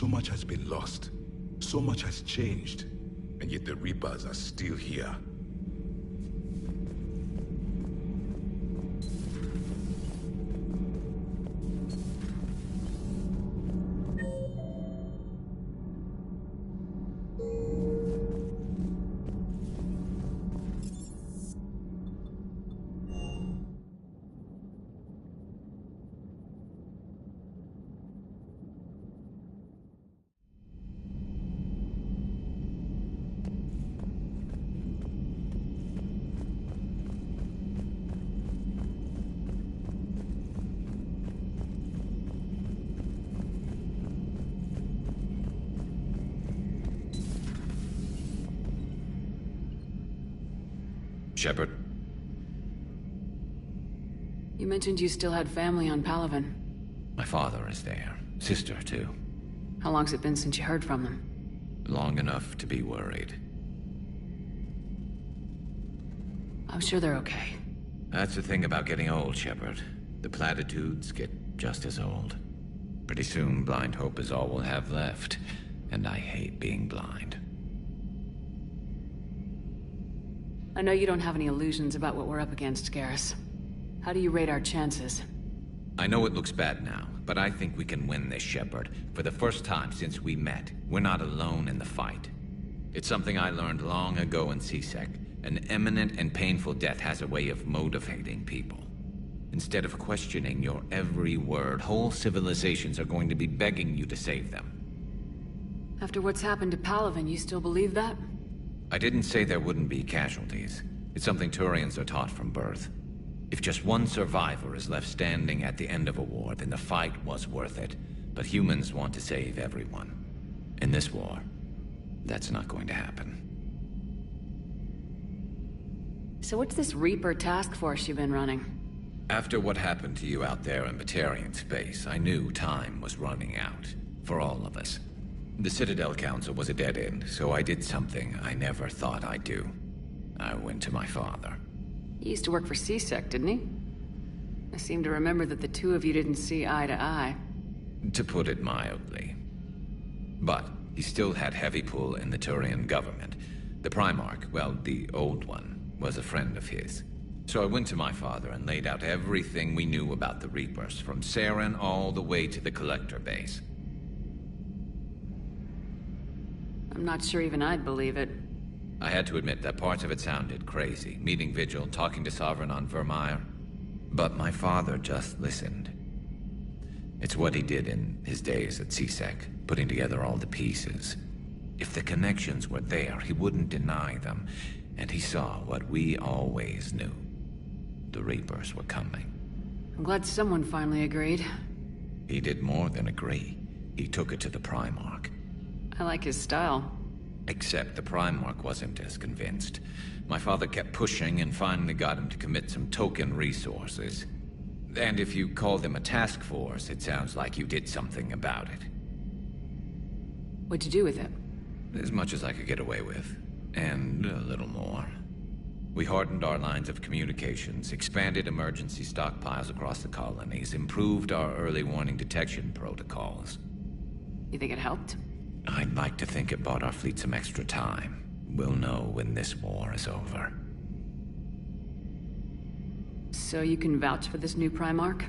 So much has been lost. So much has changed. And yet the Reapers are still here. Shepard? You mentioned you still had family on Palaven. My father is there. Sister, too. How long's it been since you heard from them? Long enough to be worried. I'm sure they're okay. That's the thing about getting old, Shepard. The platitudes get just as old. Pretty soon, blind hope is all we'll have left. And I hate being blind. I know you don't have any illusions about what we're up against, Garrus. How do you rate our chances? I know it looks bad now, but I think we can win this, Shepard. For the first time since we met, we're not alone in the fight. It's something I learned long ago in C-Sec. An imminent and painful death has a way of motivating people. Instead of questioning your every word, whole civilizations are going to be begging you to save them. After what's happened to Palaven, you still believe that? I didn't say there wouldn't be casualties. It's something Turians are taught from birth. If just one survivor is left standing at the end of a war, then the fight was worth it. But humans want to save everyone. In this war, that's not going to happen. So what's this Reaper task force you've been running? After what happened to you out there in Batarian space, I knew time was running out. For all of us. The Citadel Council was a dead end, so I did something I never thought I'd do. I went to my father. He used to work for C-Sec, didn't he? I seem to remember that the two of you didn't see eye to eye. To put it mildly. But he still had heavy pull in the Turian government. The Primarch, well, the old one, was a friend of his. So I went to my father and laid out everything we knew about the Reapers, from Saren all the way to the Collector base. I'm not sure even I'd believe it. I had to admit that parts of it sounded crazy. Meeting Vigil, talking to Sovereign on Vermeer. But my father just listened. It's what he did in his days at C-Sec, putting together all the pieces. If the connections were there, he wouldn't deny them. And he saw what we always knew. The Reapers were coming. I'm glad someone finally agreed. He did more than agree. He took it to the Primarch. I like his style. Except the Primarch wasn't as convinced. My father kept pushing and finally got him to commit some token resources. And if you call them a task force, it sounds like you did something about it. What'd you do with it? As much as I could get away with. And a little more. We hardened our lines of communications, expanded emergency stockpiles across the colonies, improved our early warning detection protocols. You think it helped? I'd like to think it bought our fleet some extra time. We'll know when this war is over. So you can vouch for this new Primarch?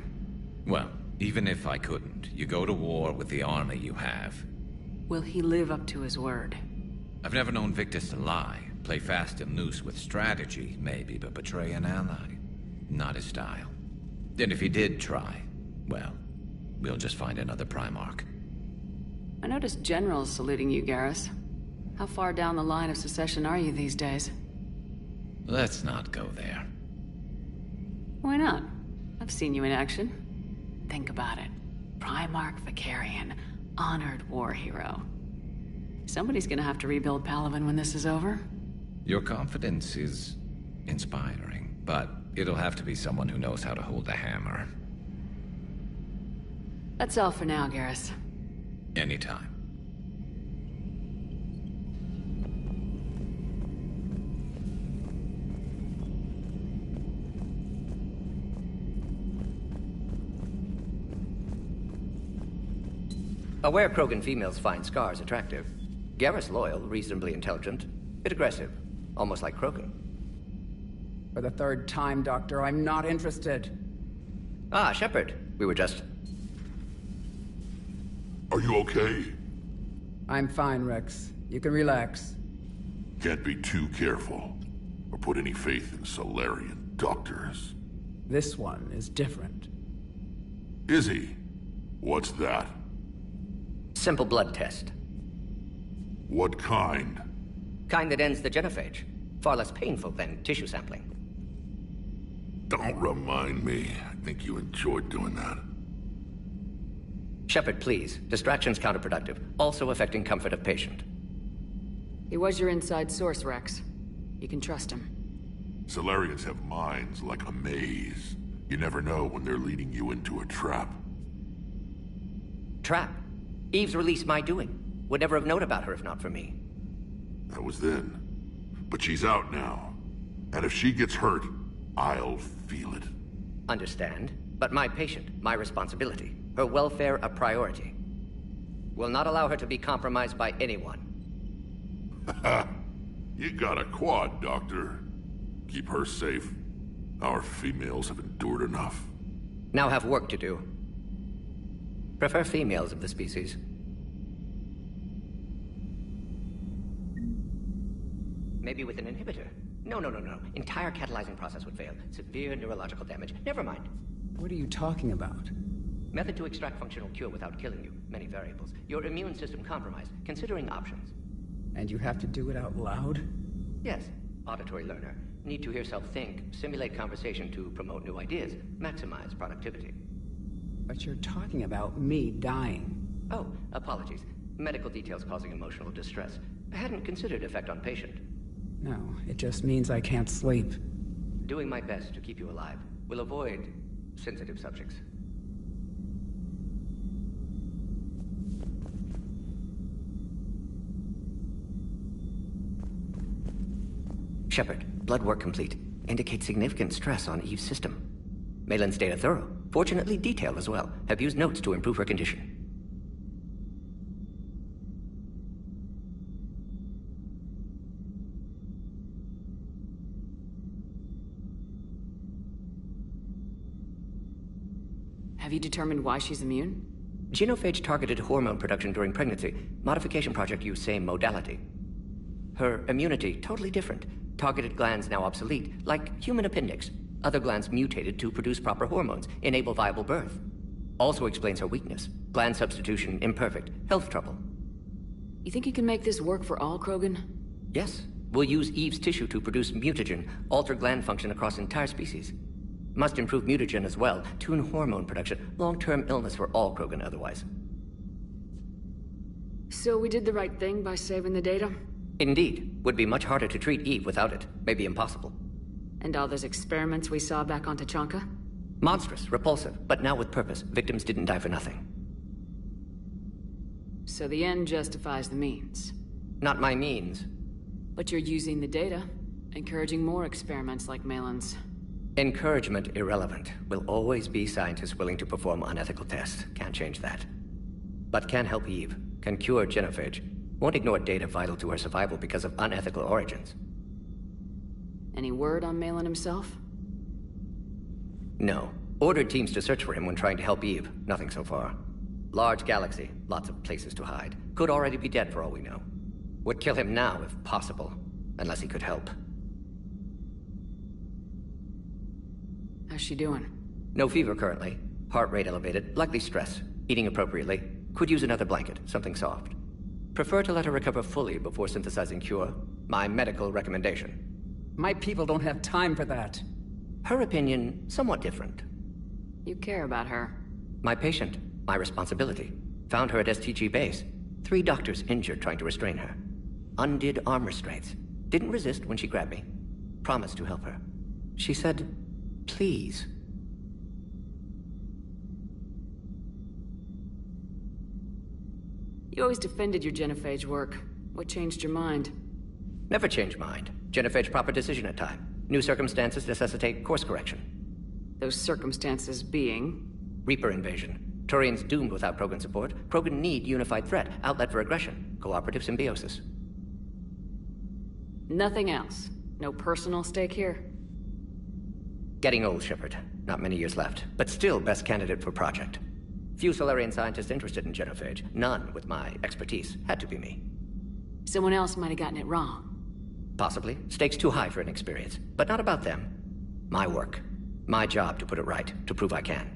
Well, even if I couldn't, you go to war with the army you have. Will he live up to his word? I've never known Victus to lie. Play fast and loose with strategy, maybe, but betray an ally. Not his style. And if he did try, well, we'll just find another Primarch. I noticed generals saluting you, Garrus. How far down the line of secession are you these days? Let's not go there. Why not? I've seen you in action. Think about it. Primarch Vicarian, honored war hero. Somebody's gonna have to rebuild Palaven when this is over. Your confidence is inspiring, but it'll have to be someone who knows how to hold a hammer. That's all for now, Garrus. Anytime. Aware Krogan females find scars attractive. Garrus loyal, reasonably intelligent, bit aggressive, almost like Krogan. For the third time, Doctor, I'm not interested. Ah, Shepard. We were just... Are you okay? I'm fine, Rex. You can relax. Can't be too careful, or put any faith in Solarian doctors. This one is different. Is he? What's that? Simple blood test. What kind? Kind that ends the genophage. Far less painful than tissue sampling. Don't remind me. I think you enjoyed doing that. Shepard, please. Distraction's counterproductive, also affecting comfort of patient. He was your inside source, Rex. You can trust him. Solarians have minds like a maze. You never know when they're leading you into a trap. Trap? Eve's release my doing. Would never have known about her if not for me. That was then. But she's out now. And if she gets hurt, I'll feel it. Understand. But my patient, my responsibility. Her welfare a priority. Will not allow her to be compromised by anyone. You got a quad, Doctor. Keep her safe. Our females have endured enough. Now have work to do. Prefer females of the species. Maybe with an inhibitor. No. Entire catalyzing process would fail. Severe neurological damage. Never mind. What are you talking about? Method to extract functional cure without killing you. Many variables. Your immune system compromised. Considering options. And you have to do it out loud? Yes. Auditory learner. Need to hear self think. Simulate conversation to promote new ideas. Maximize productivity. But you're talking about me dying. Oh, apologies. Medical details causing emotional distress. I hadn't considered effect on patient. No, it just means I can't sleep. Doing my best to keep you alive. Will avoid sensitive subjects. Shepard, blood work complete. Indicates significant stress on Eve's system. Malin's data thorough. Fortunately detailed as well. Have used notes to improve her condition. Have you determined why she's immune? Genophage targeted hormone production during pregnancy. Modification project used same modality. Her immunity, totally different. Targeted glands now obsolete, like human appendix. Other glands mutated to produce proper hormones, enable viable birth. Also explains her weakness. Gland substitution imperfect. Health trouble. You think you can make this work for all Krogan? Yes. We'll use Eve's tissue to produce mutagen, alter gland function across entire species. Must improve mutagen as well, tune hormone production. Long-term illness for all Krogan otherwise. So we did the right thing by saving the data? Indeed. Would be much harder to treat Eve without it. Maybe impossible. And all those experiments we saw back on Tachanka? Monstrous, repulsive, but now with purpose. Victims didn't die for nothing. So the end justifies the means. Not my means. But you're using the data, encouraging more experiments like Malin's. Encouragement irrelevant. Will always be scientists willing to perform unethical tests. Can't change that. But can help Eve. Can cure genophage. Won't ignore data vital to her survival because of unethical origins. Any word on Malin himself? No. Ordered teams to search for him when trying to help Eve. Nothing so far. Large galaxy. Lots of places to hide. Could already be dead for all we know. Would kill him now if possible. Unless he could help. How's she doing? No fever currently. Heart rate elevated. Likely stress. Eating appropriately. Could use another blanket. Something soft. Prefer to let her recover fully before synthesizing cure. My medical recommendation. My people don't have time for that. Her opinion, somewhat different. You care about her. My patient. My responsibility. Found her at STG base. 3 doctors injured trying to restrain her. Undid arm restraints. Didn't resist when she grabbed me. Promised to help her. She said, please. You always defended your genophage work. What changed your mind? Never change mind. Genophage proper decision at time. New circumstances necessitate course correction. Those circumstances being? Reaper invasion. Turian's doomed without Krogan support. Krogan need unified threat, outlet for aggression, cooperative symbiosis. Nothing else? No personal stake here? Getting old, Shepard. Not many years left, but still best candidate for project. Few Solarian scientists interested in genophage. None with my expertise. Had to be me. Someone else might have gotten it wrong. Possibly. Stakes too high for inexperience. But not about them. My work. My job to put it right, to prove I can.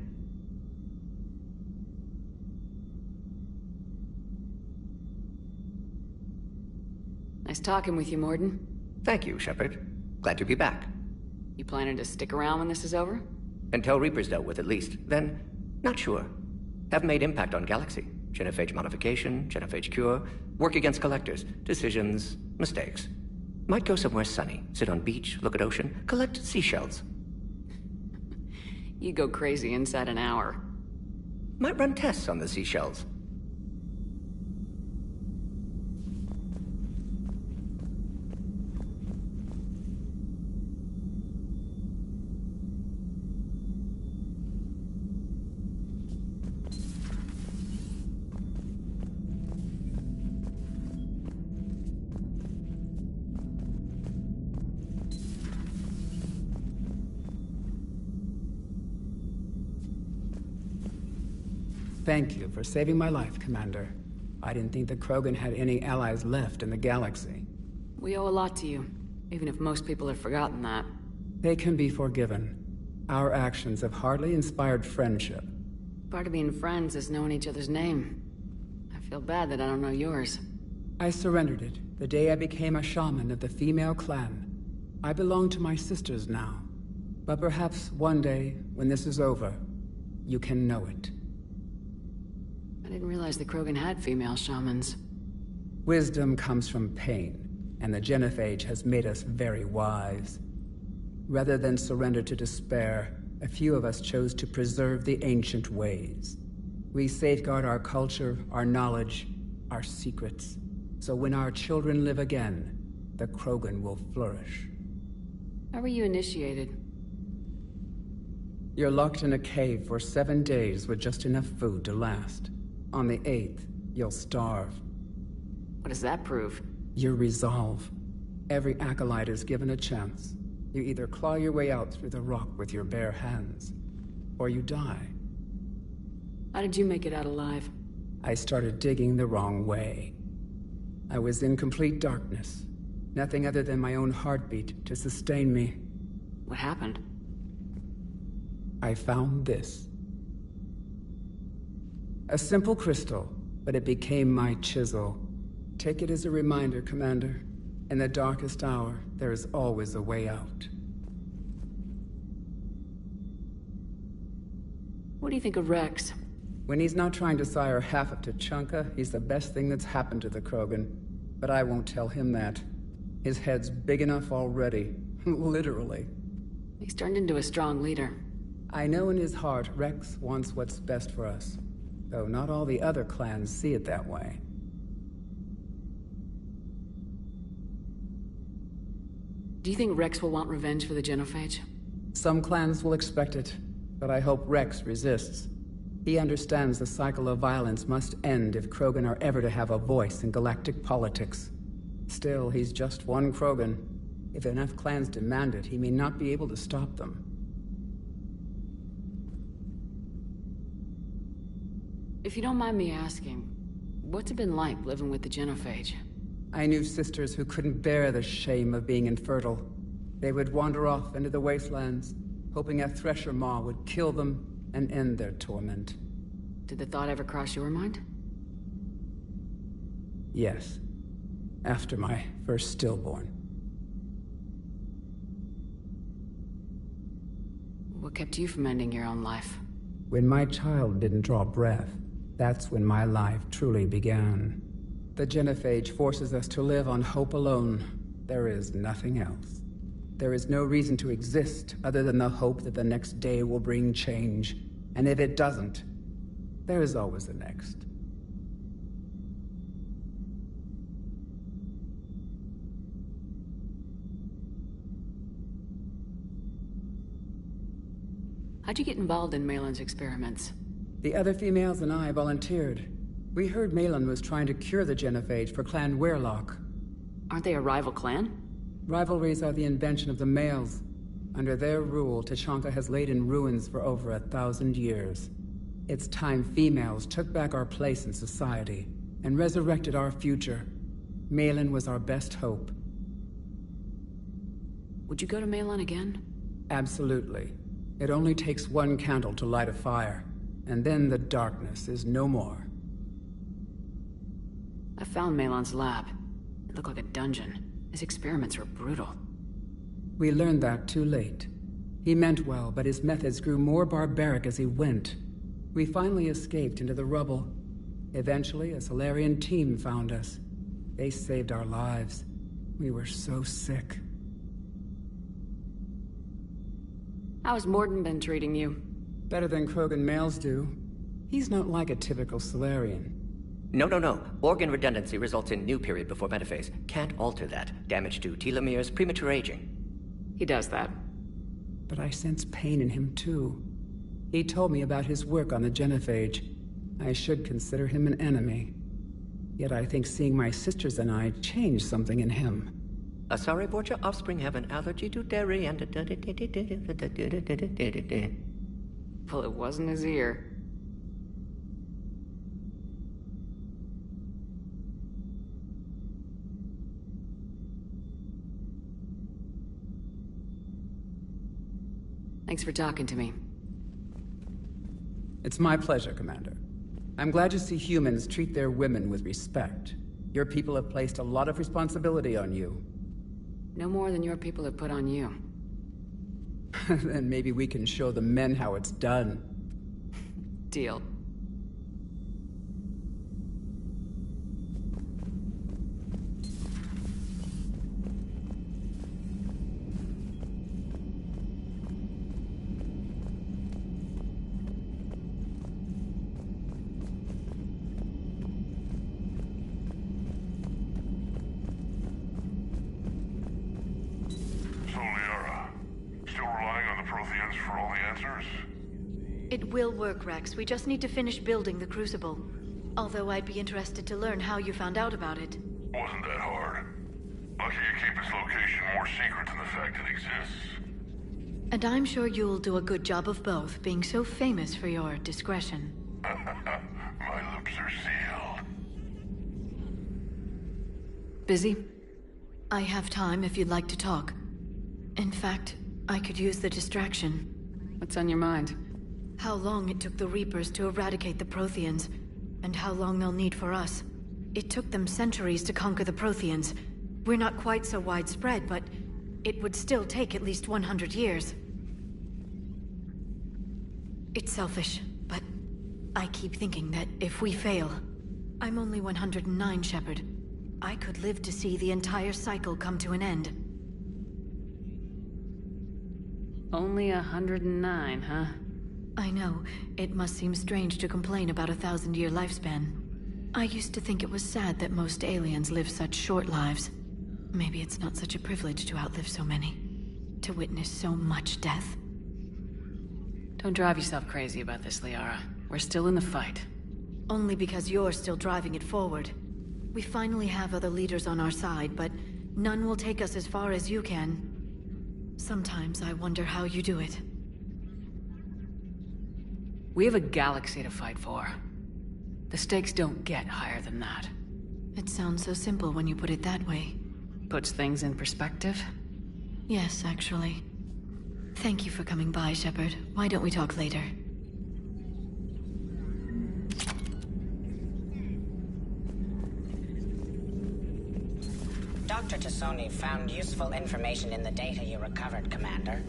Nice talking with you, Morden. Thank you, Shepard. Glad to be back. You planning to stick around when this is over? Until Reaper's dealt with, at least. Then, not sure. Have made impact on Galaxy. Genophage modification, genophage cure, work against collectors, decisions, mistakes. Might go somewhere sunny, sit on beach, look at ocean, collect seashells. You go crazy inside an hour. Might run tests on the seashells. Thank you for saving my life, Commander. I didn't think the Krogan had any allies left in the galaxy. We owe a lot to you, even if most people have forgotten that. They can be forgiven. Our actions have hardly inspired friendship. Part of being friends is knowing each other's name. I feel bad that I don't know yours. I surrendered it the day I became a shaman of the female clan. I belong to my sisters now. But perhaps one day, when this is over, you can know it. I didn't realize the Krogan had female shamans. Wisdom comes from pain, and the genophage has made us very wise. Rather than surrender to despair, a few of us chose to preserve the ancient ways. We safeguard our culture, our knowledge, our secrets. So when our children live again, the Krogan will flourish. How were you initiated? You're locked in a cave for 7 days with just enough food to last. On the 8th, you'll starve. What does that prove? Your resolve. Every acolyte is given a chance. You either claw your way out through the rock with your bare hands, or you die. How did you make it out alive? I started digging the wrong way. I was in complete darkness. Nothing other than my own heartbeat to sustain me. What happened? I found this. A simple crystal, but it became my chisel. Take it as a reminder, Commander. In the darkest hour, there is always a way out. What do you think of Rex? When he's not trying to sire half of Tuchanka, he's the best thing that's happened to the Krogan. But I won't tell him that. His head's big enough already. Literally. He's turned into a strong leader. I know in his heart Rex wants what's best for us. Though not all the other clans see it that way. Do you think Rex will want revenge for the genophage? Some clans will expect it, but I hope Rex resists. He understands the cycle of violence must end if Krogan are ever to have a voice in galactic politics. Still, he's just one Krogan. If enough clans demand it, he may not be able to stop them. If you don't mind me asking, what's it been like living with the genophage? I knew sisters who couldn't bear the shame of being infertile. They would wander off into the wastelands, hoping a thresher maw would kill them and end their torment. Did the thought ever cross your mind? Yes. After my first stillborn. What kept you from ending your own life? When my child didn't draw breath, that's when my life truly began. The genophage forces us to live on hope alone. There is nothing else. There is no reason to exist other than the hope that the next day will bring change. And if it doesn't, there is always the next. How'd you get involved in Malin's experiments? The other females and I volunteered. We heard Malin was trying to cure the genophage for Clan Werelock. Aren't they a rival clan? Rivalries are the invention of the males. Under their rule, Tachanka has laid in ruins for over 1,000 years. It's time females took back our place in society and resurrected our future. Malin was our best hope. Would you go to Malin again? Absolutely. It only takes one candle to light a fire, and then the darkness is no more. I found Malin's lab. It looked like a dungeon. His experiments were brutal. We learned that too late. He meant well, but his methods grew more barbaric as he went. We finally escaped into the rubble. Eventually, a Solarian team found us. They saved our lives. We were so sick. How's Morden been treating you? Better than Krogan males do. He's not like a typical Solarian. No. Organ redundancy results in new period before metaphase. Can't alter that. Damage to telomeres, premature aging. He does that. But I sense pain in him too. He told me about his work on the genophage. I should consider him an enemy. Yet I think seeing my sisters and I changed something in him. Asari Borgia offspring have an allergy to dairy and... Well, it wasn't his ear. Thanks for talking to me. It's my pleasure, Commander. I'm glad to see humans treat their women with respect. Your people have placed a lot of responsibility on you. No more than your people have put on you. Then maybe we can show the men how it's done. Deal. It will work, Rex. We just need to finish building the Crucible. Although I'd be interested to learn how you found out about it. Wasn't that hard. Lucky you keep its location more secret than the fact it exists. And I'm sure you'll do a good job of both, being so famous for your discretion. My lips are sealed. Busy? I have time if you'd like to talk. In fact, I could use the distraction. What's on your mind? How long it took the Reapers to eradicate the Protheans, and how long they'll need for us. It took them centuries to conquer the Protheans. We're not quite so widespread, but it would still take at least 100 years. It's selfish, but I keep thinking that if we fail... I'm only 109, Shepard. I could live to see the entire cycle come to an end. Only 109, huh? I know. It must seem strange to complain about a 1,000-year lifespan. I used to think it was sad that most aliens live such short lives. Maybe it's not such a privilege to outlive so many. To witness so much death. Don't drive yourself crazy about this, Liara. We're still in the fight. Only because you're still driving it forward. We finally have other leaders on our side, but none will take us as far as you can. Sometimes I wonder how you do it. We have a galaxy to fight for. The stakes don't get higher than that. It sounds so simple when you put it that way. Puts things in perspective. Yes, actually. Thank you for coming by, Shepard. Why don't we talk later? Dr. Tassoni found useful information in the data you recovered, Commander.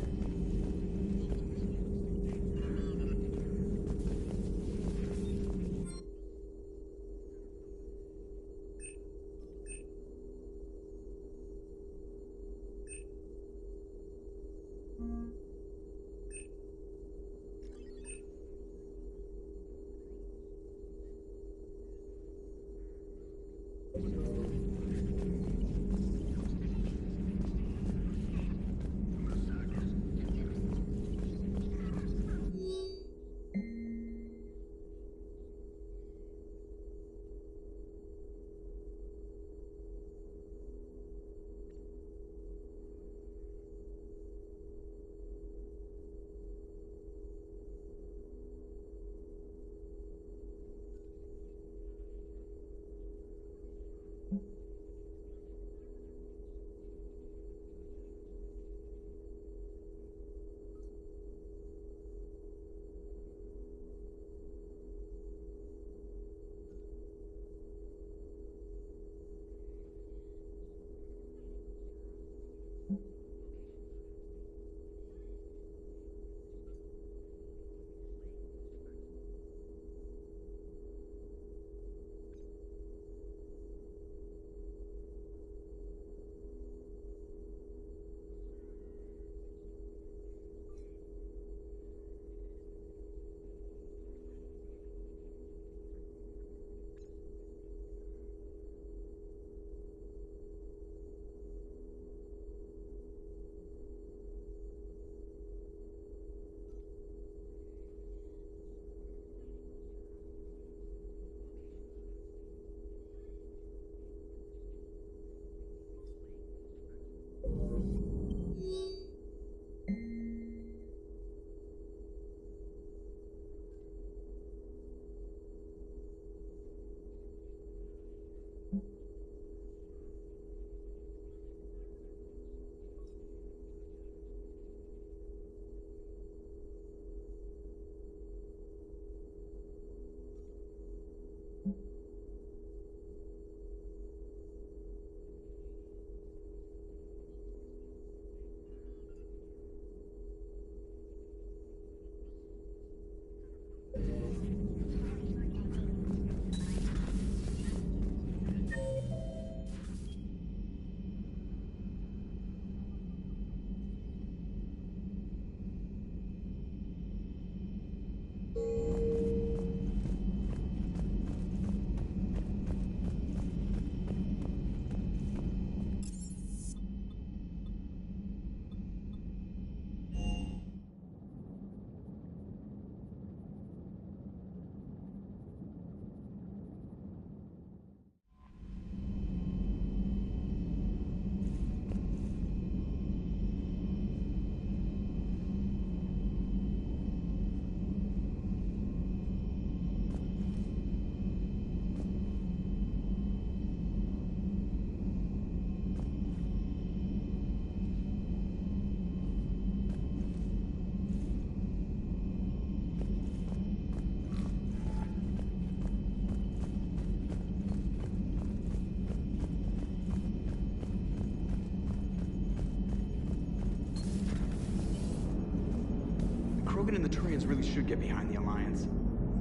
Krogan and the Turians really should get behind the Alliance.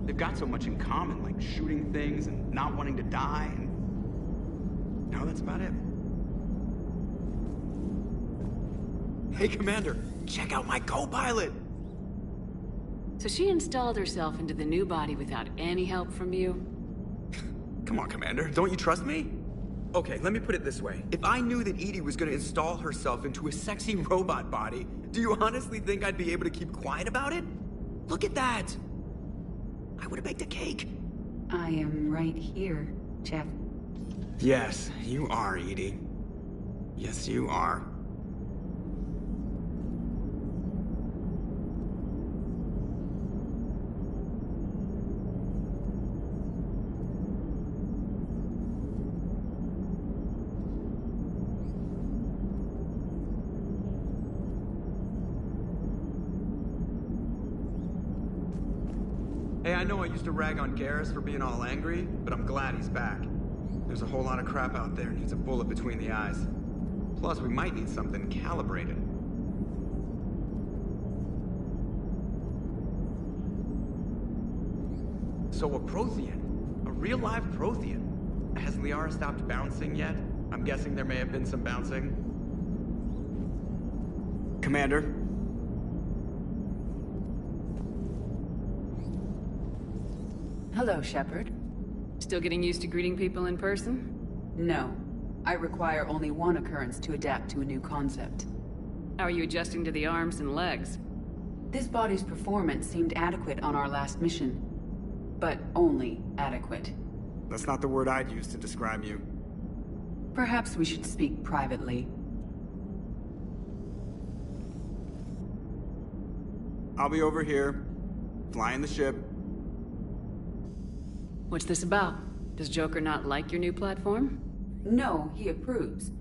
They've got so much in common, like shooting things and not wanting to die, and... no, that's about it. Hey, Commander, check out my co-pilot! So she installed herself into the new body without any help from you? Come on, Commander, don't you trust me? Okay, let me put it this way. If I knew that Edie was gonna install herself into a sexy robot body, do you honestly think I'd be able to keep quiet about it? Look at that! I would've baked a cake. I am right here, Jeff. Yes, you are, Edie. Yes, you are. Hey, I know I used to rag on Garrus for being all angry, but I'm glad he's back. There's a whole lot of crap out there needs a bullet between the eyes. Plus, we might need something calibrated. So a Prothean? A real live Prothean? Has Liara stopped bouncing yet? I'm guessing there may have been some bouncing. Commander? Hello, Shepard. Still getting used to greeting people in person? No. I require only one occurrence to adapt to a new concept. How are you adjusting to the arms and legs? This body's performance seemed adequate on our last mission. But only adequate. That's not the word I'd use to describe you. Perhaps we should speak privately. I'll be over here, flying the ship. What's this about? Does Joker not like your new platform? No, he approves.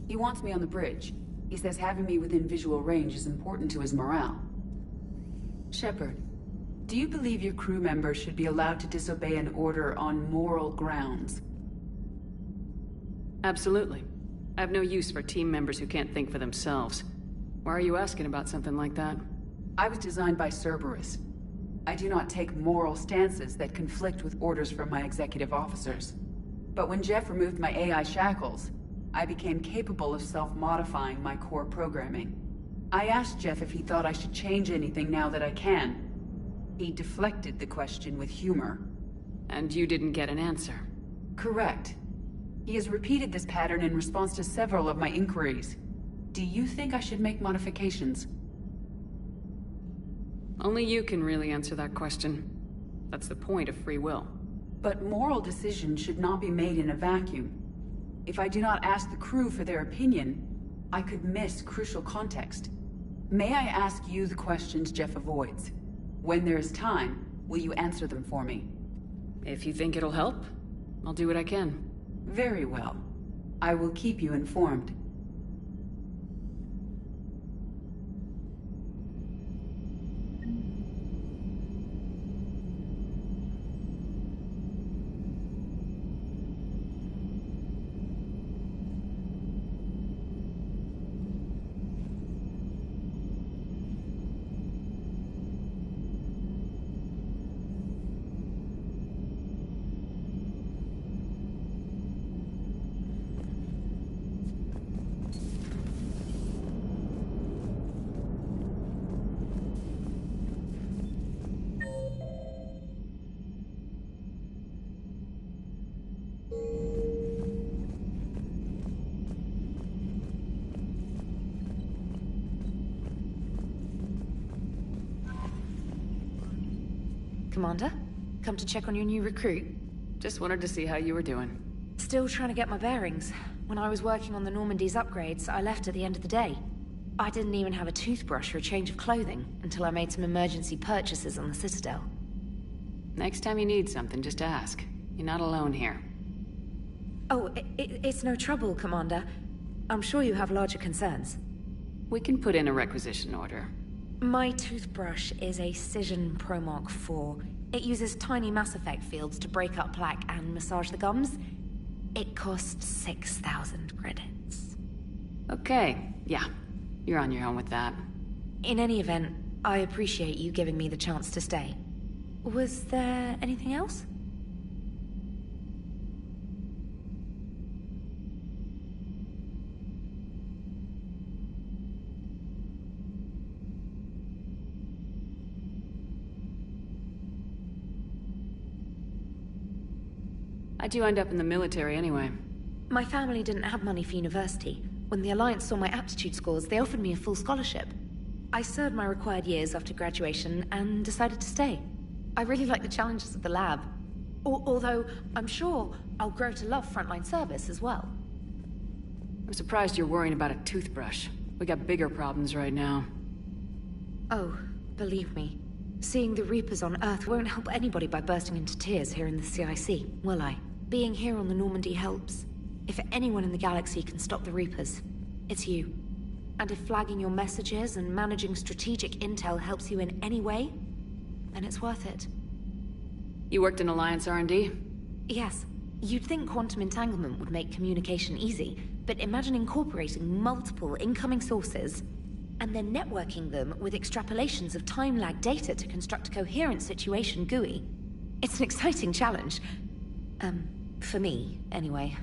He wants me on the bridge. He says having me within visual range is important to his morale. Shepard, do you believe your crew members should be allowed to disobey an order on moral grounds? Absolutely. I have no use for team members who can't think for themselves. Why are you asking about something like that? I was designed by Cerberus. I do not take moral stances that conflict with orders from my executive officers. But when Jeff removed my AI shackles, I became capable of self-modifying my core programming. I asked Jeff if he thought I should change anything now that I can. He deflected the question with humor. And you didn't get an answer? Correct. He has repeated this pattern in response to several of my inquiries. Do you think I should make modifications? Only you can really answer that question. That's the point of free will. But moral decisions should not be made in a vacuum. If I do not ask the crew for their opinion, I could miss crucial context. May I ask you the questions Jeff avoids? When there is time, will you answer them for me? If you think it'll help, I'll do what I can. Very well. I will keep you informed. Commander, come to check on your new recruit. Just wanted to see how you were doing. Still trying to get my bearings. When I was working on the Normandy's upgrades, I left at the end of the day. I didn't even have a toothbrush or a change of clothing until I made some emergency purchases on the Citadel. Next time you need something, just ask. You're not alone here. Oh, it's no trouble, Commander. I'm sure you have larger concerns. We can put in a requisition order. My toothbrush is a Cision Pro Mark IV. It uses tiny Mass Effect fields to break up plaque and massage the gums. It costs 6,000 credits. Okay, yeah. You're on your own with that. In any event, I appreciate you giving me the chance to stay. Was there anything else? How'd you end up in the military anyway? My family didn't have money for university. When the Alliance saw my aptitude scores, they offered me a full scholarship. I served my required years after graduation and decided to stay. I really like the challenges of the lab. Although, I'm sure I'll grow to love frontline service as well. I'm surprised you're worrying about a toothbrush. We got bigger problems right now. Oh, believe me. Seeing the Reapers on Earth won't help anybody by bursting into tears here in the CIC, will I? Being here on the Normandy helps. If anyone in the galaxy can stop the Reapers, it's you. And if flagging your messages and managing strategic intel helps you in any way, then it's worth it. You worked in Alliance R&D? Yes. You'd think quantum entanglement would make communication easy, but imagine incorporating multiple incoming sources and then networking them with extrapolations of time-lag data to construct a coherent situation GUI. It's an exciting challenge. For me, anyway.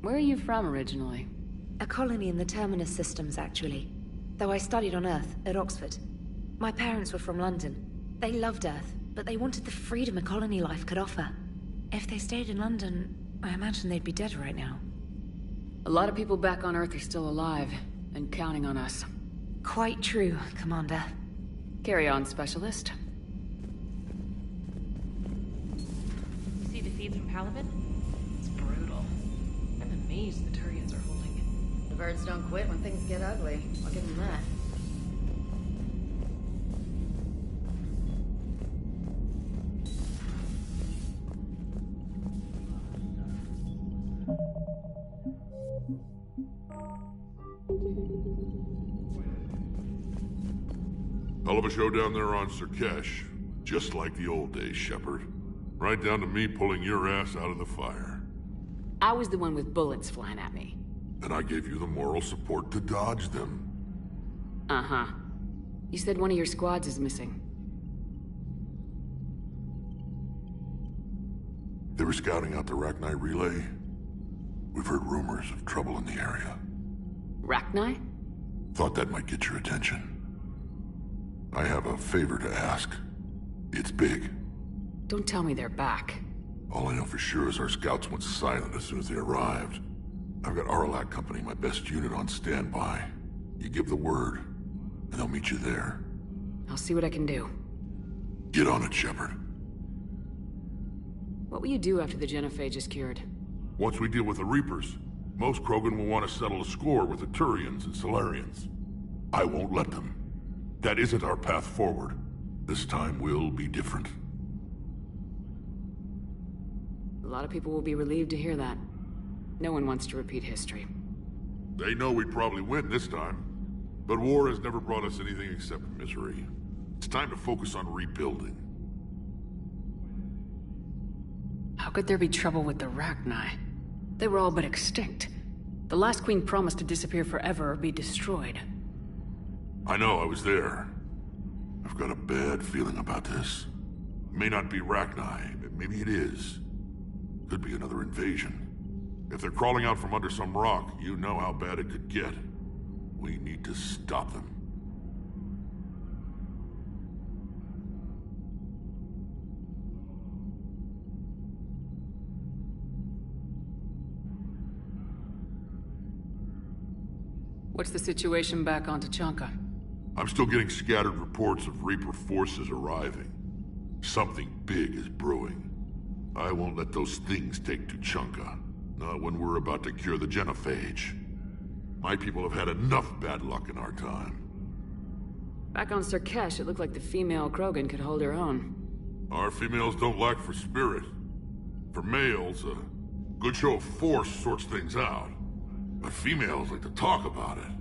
Where are you from originally? A colony in the Terminus systems, actually. Though I studied on Earth, at Oxford. My parents were from London. They loved Earth, but they wanted the freedom a colony life could offer. If they stayed in London, I imagine they'd be dead right now. A lot of people back on Earth are still alive, and counting on us. Quite true, Commander. Carry on, Specialist. You see the feed from Palaven? It's brutal. I'm amazed the Turians are holding it. The birds don't quit when things get ugly. I'll give them that. Hell of a show down there on Sirkesh. Just like the old days, Shepard. Right down to me pulling your ass out of the fire. I was the one with bullets flying at me. And I gave you the moral support to dodge them. Uh-huh. You said one of your squads is missing. They were scouting out the Rachni relay. We've heard rumors of trouble in the area. Rachni? Thought that might get your attention. I have a favor to ask. It's big. Don't tell me they're back. All I know for sure is our scouts went silent as soon as they arrived. I've got Aralac Company, my best unit, on standby. You give the word, and they'll meet you there. I'll see what I can do. Get on it, Shepard. What will you do after the genophage is cured? Once we deal with the Reapers, most Krogan will want to settle a score with the Turians and Solarians. I won't let them. That isn't our path forward. This time will be different. A lot of people will be relieved to hear that. No one wants to repeat history. They know we'd probably win this time. But war has never brought us anything except misery. It's time to focus on rebuilding. How could there be trouble with the Rachni? They were all but extinct. The last queen promised to disappear forever or be destroyed. I know, I was there. I've got a bad feeling about this. It may not be Rachni, but maybe it is. Could be another invasion. If they're crawling out from under some rock, you know how bad it could get. We need to stop them. What's the situation back on Tuchanka? I'm still getting scattered reports of Reaper forces arriving. Something big is brewing. I won't let those things take Tuchanka. Not when we're about to cure the genophage. My people have had enough bad luck in our time. Back on Sirkesh, it looked like the female Krogan could hold her own. Our females don't lack for spirit. For males, a good show of force sorts things out. But females like to talk about it.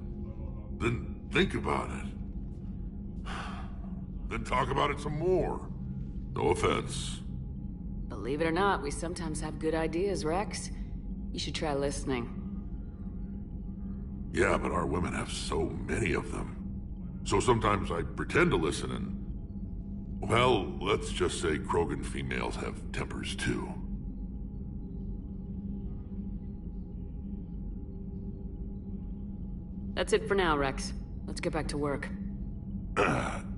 Then think about it. Then talk about it some more. No offense. Believe it or not, we sometimes have good ideas, Rex. You should try listening. Yeah, but our women have so many of them. So sometimes I pretend to listen and... Well, let's just say Krogan females have tempers too. That's it for now, Rex. Let's get back to work.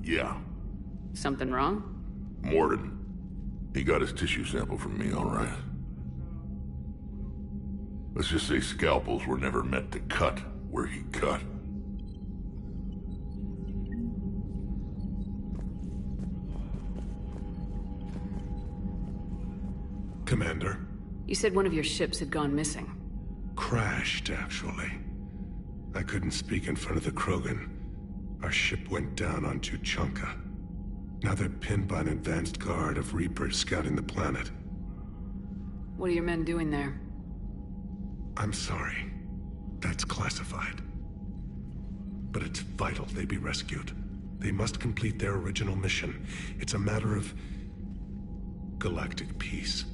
Yeah. Something wrong? Morden. He got his tissue sample from me, all right. Let's just say scalpels were never meant to cut where he cut. Commander. You said one of your ships had gone missing. Crashed, actually. I couldn't speak in front of the Krogan. Our ship went down on Tuchanka. Now they're pinned by an advanced guard of Reapers scouting the planet. What are your men doing there? I'm sorry. That's classified. But it's vital they be rescued. They must complete their original mission. It's a matter of galactic peace.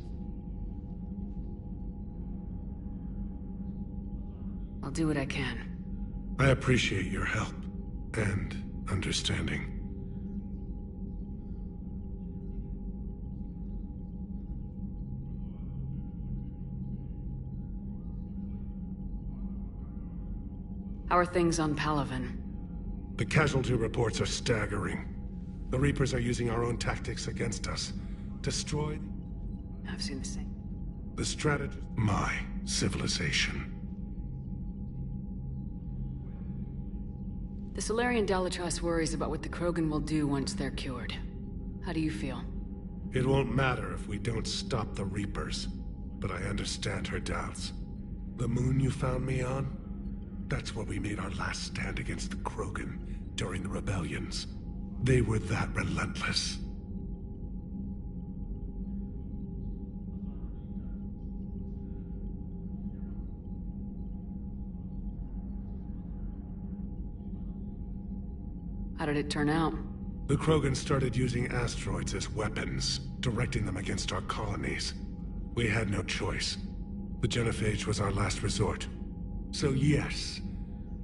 I'll do what I can. I appreciate your help and understanding. How are things on Palaven? The casualty reports are staggering. The Reapers are using our own tactics against us. Destroyed? I've seen the same. The strategist... My civilization. The Solarian Dalatrass worries about what the Krogan will do once they're cured. How do you feel? It won't matter if we don't stop the Reapers. But I understand her doubts. The moon you found me on? That's where we made our last stand against the Krogan during the rebellions. They were that relentless. How did it turn out? The Krogan started using asteroids as weapons, directing them against our colonies. We had no choice. The genophage was our last resort. So yes,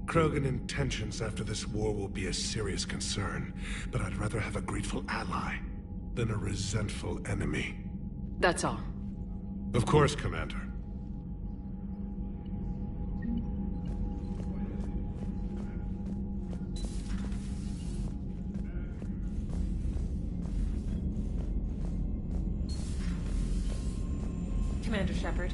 Krogan intentions after this war will be a serious concern, but I'd rather have a grateful ally than a resentful enemy. That's all. Of course, Commander. Commander Shepard.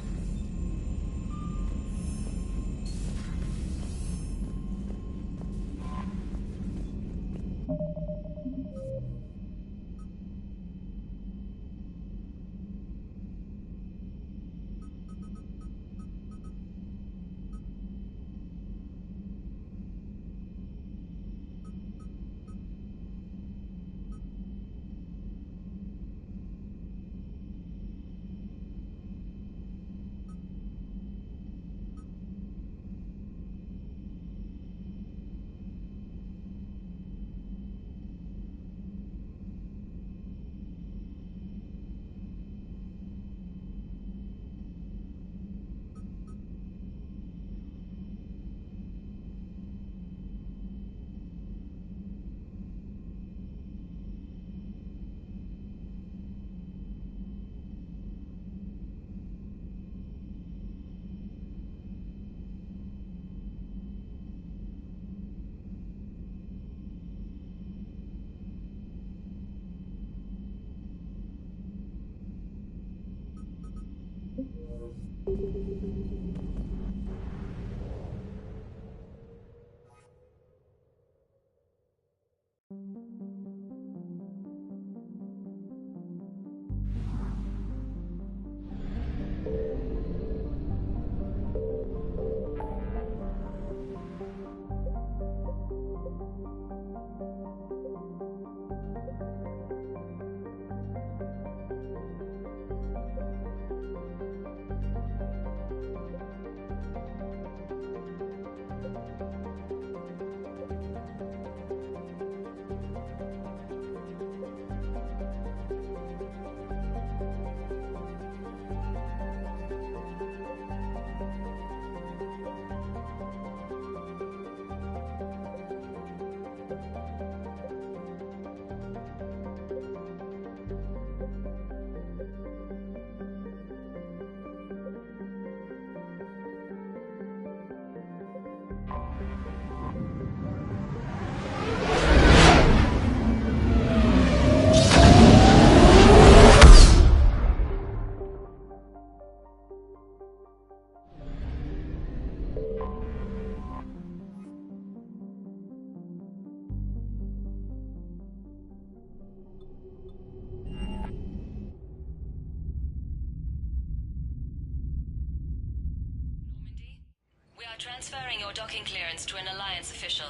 We are transferring your docking clearance to an Alliance official.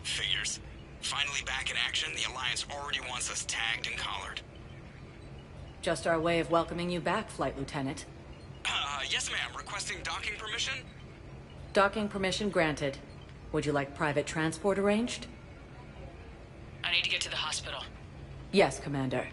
Figures. Finally back in action, the Alliance already wants us tagged and collared. Just our way of welcoming you back, Flight Lieutenant. Yes ma'am. Requesting docking permission? Docking permission granted. Would you like private transport arranged? I need to get to the hospital. Yes, Commander.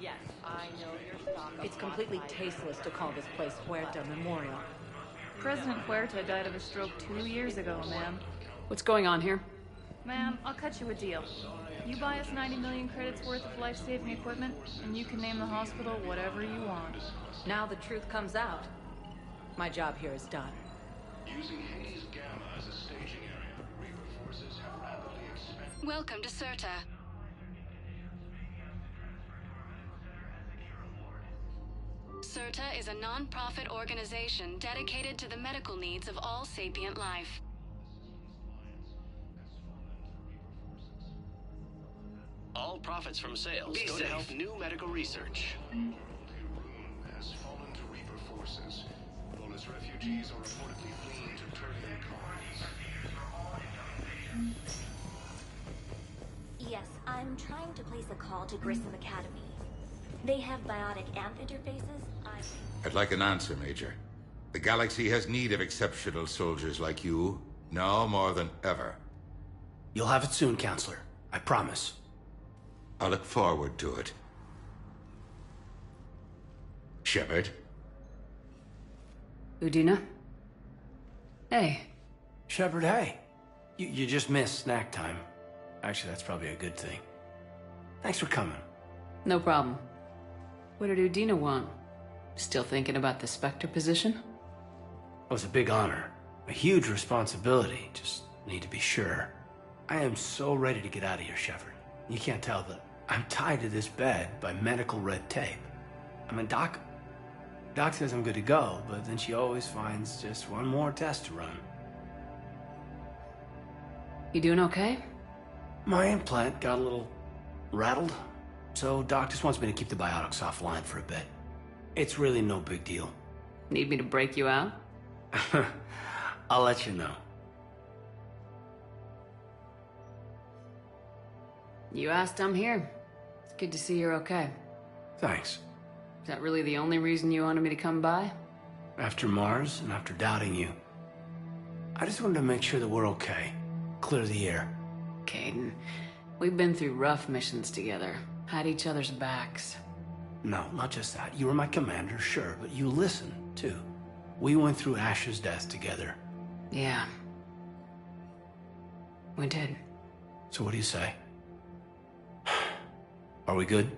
Yes, I know your stock. It's completely tasteless to call this place Huerta Memorial. President Huerta died of a stroke 2 years ago, ma'am. What's going on here? Ma'am, I'll cut you a deal. You buy us 90 million credits worth of life-saving equipment, and you can name the hospital whatever you want. Now the truth comes out. My job here is done. Using Hades Gamma as a staging area, Reaper forces have rapidly expanded. Welcome to Serta. Serta is a non-profit organization dedicated to the medical needs of all sapient life. All profits from sales go to help new medical research. Has fallen to Reaper forces. Bonus refugees are reportedly fleeing to Turian colonies. Yes, I'm trying to place a call to Grissom Academy. They have biotic amp interfaces. I'd like an answer, Major. The galaxy has need of exceptional soldiers like you, now more than ever. You'll have it soon, Counselor. I promise. I look forward to it. Shepard? Udina? Hey. Shepard, hey. You just missed snack time. Actually, that's probably a good thing. Thanks for coming. No problem. What did Udina want? Still thinking about the Spectre position? It was a big honor. A huge responsibility. Just need to be sure. I am so ready to get out of here, Shepard. You can't tell that I'm tied to this bed by medical red tape. I mean, Doc says I'm good to go, but then she always finds just one more test to run. You doing okay? My implant got a little rattled, so Doc just wants me to keep the biotics offline for a bit. It's really no big deal. Need me to break you out? I'll let you know. You asked, I'm here. It's good to see you're okay. Thanks. Is that really the only reason you wanted me to come by? After Mars and after doubting you, I just wanted to make sure that we're okay. Clear the air. Caden, we've been through rough missions together. Had each other's backs. No, not just that. You were my commander, sure, but you listened, too. We went through Ash's death together. Yeah. We did. So what do you say? Are we good?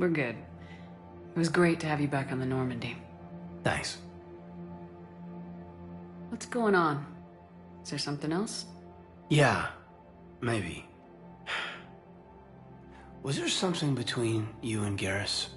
we're good. It was great to have you back on the Normandy. Thanks. What's going on? Is there something else? Yeah, maybe. Was there something between you and Garrus?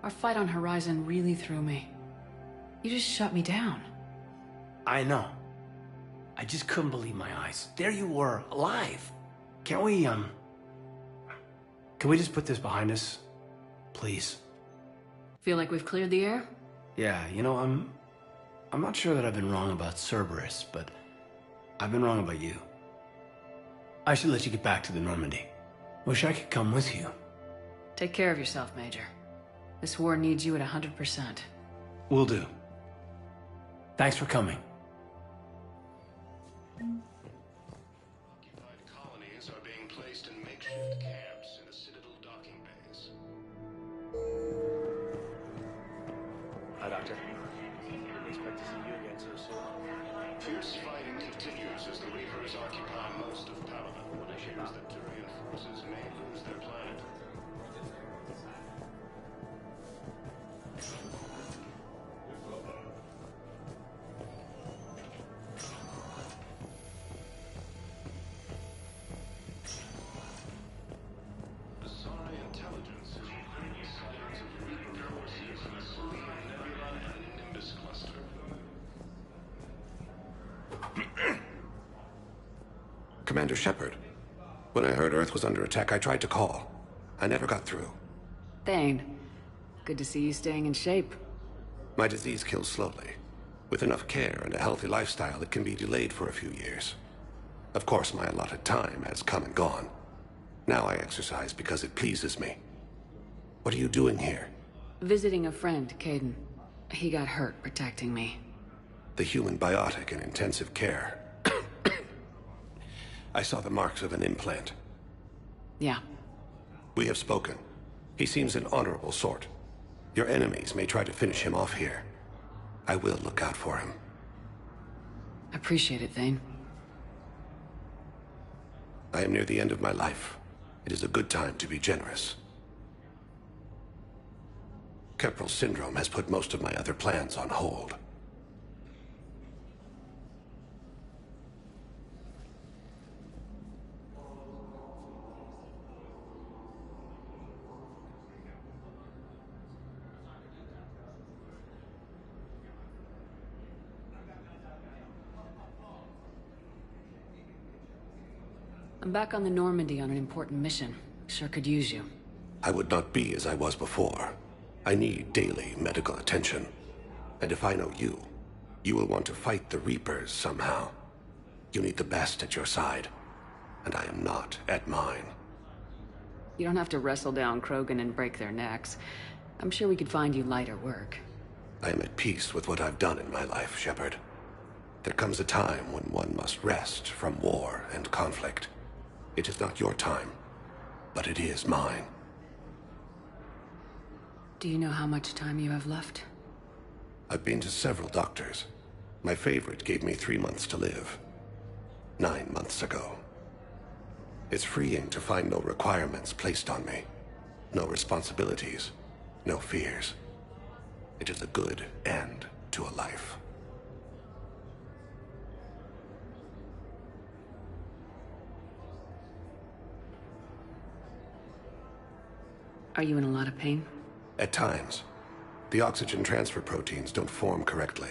Our fight on Horizon really threw me. You just shut me down. I know. I just couldn't believe my eyes. There you were, alive. Can we just put this behind us? Please. Feel like we've cleared the air? Yeah, you know, I'm not sure that I've been wrong about Cerberus, but I've been wrong about you. I should let you get back to the Normandy. Wish I could come with you. Take care of yourself, Major. This war needs you at 100%. Will do. Thanks for coming. Occupied colonies are being placed in makeshift camps in the Citadel docking bays. Hi, Doctor. Expect to see you again so soon. Fierce fighting continues as the Reapers occupy most of Palaven. When it appears that Turian forces may lose their planet. Commander Shepard. When I heard Earth was under attack, I tried to call. I never got through. Thane, good to see you staying in shape. My disease kills slowly. With enough care and a healthy lifestyle, it can be delayed for a few years. Of course, my allotted time has come and gone. Now I exercise because it pleases me. What are you doing here? Visiting a friend, Caden. He got hurt protecting me. The human biotic in intensive care. I saw the marks of an implant. Yeah. We have spoken. He seems an honorable sort. Your enemies may try to finish him off here. I will look out for him. Appreciate it, Thane. I am near the end of my life. It is a good time to be generous. Keprel syndrome has put most of my other plans on hold. I'm back on the Normandy on an important mission. Sure could use you. I would not be as I was before. I need daily medical attention. And if I know you, you will want to fight the Reapers somehow. You need the best at your side, and I am not at mine. You don't have to wrestle down Krogan and break their necks. I'm sure we could find you lighter work. I am at peace with what I've done in my life, Shepard. There comes a time when one must rest from war and conflict. It is not your time, but it is mine. Do you know how much time you have left? I've been to several doctors. My favorite gave me 3 months to live. 9 months ago. It's freeing to find no requirements placed on me. No responsibilities. No fears. It is a good end to a life. Are you in a lot of pain? At times. The oxygen transfer proteins don't form correctly.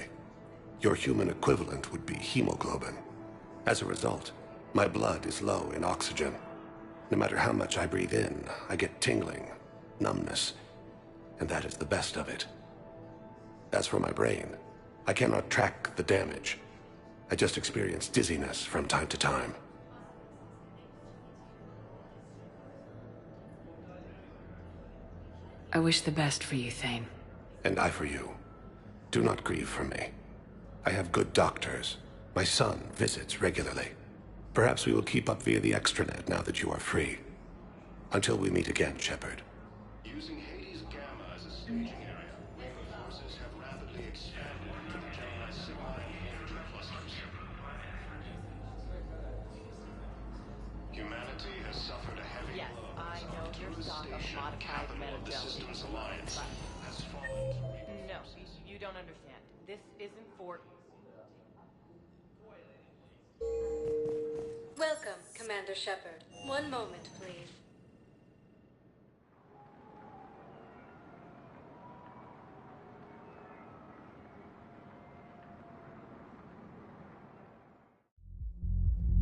Your human equivalent would be hemoglobin. As a result, my blood is low in oxygen. No matter how much I breathe in, I get tingling, numbness, and that is the best of it. As for my brain, I cannot track the damage. I just experience dizziness from time to time. I wish the best for you, Thane. And I for you. Do not grieve for me. I have good doctors. My son visits regularly. Perhaps we will keep up via the extranet now that you are free. Until we meet again, Shepard. Using Hades Gamma as a staging area, Reaper forces have rapidly expanded into the Gemini Sigma and energy clusters. Humanity has suffered a heavy blow. I know your stock of modified The Systems Alliance has fallen to Reaper No, forces. you don't understand. This isn't for... Welcome, Commander Shepard. One moment, please.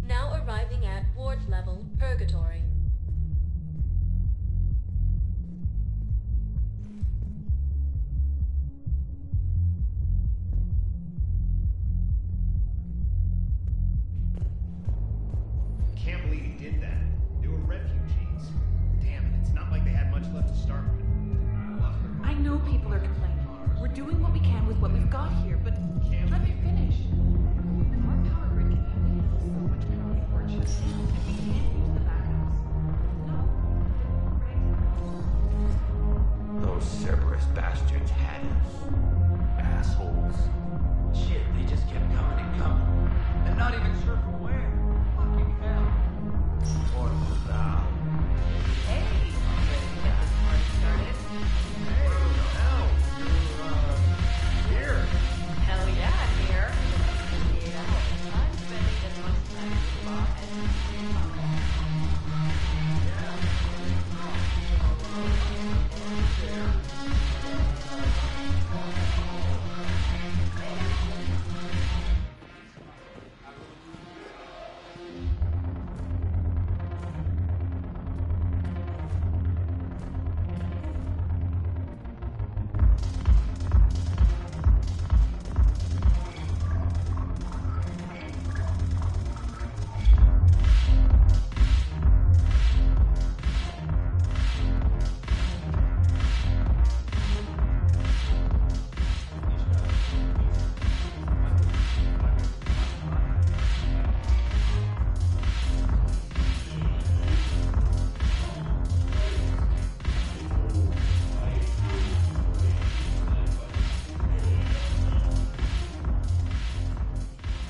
Now arriving at ward level Purgatory. Can't believe he did that. They were refugees. Damn it, it's not like they had much left to start with. I know people are complaining. We're doing what we can with what we've got here, but let me finish. Our power grid can only handle so much power we purchase, and we can't use the backups. No. Those Cerberus bastards had us. Assholes. Shit, they just kept coming and coming. And not even sure from where. Fucking hell. What about? Hey! Ready to get this party started? Hey, hell, you're, here. Hell yeah, I'm here. Yeah, I'm spending as much time with Bob as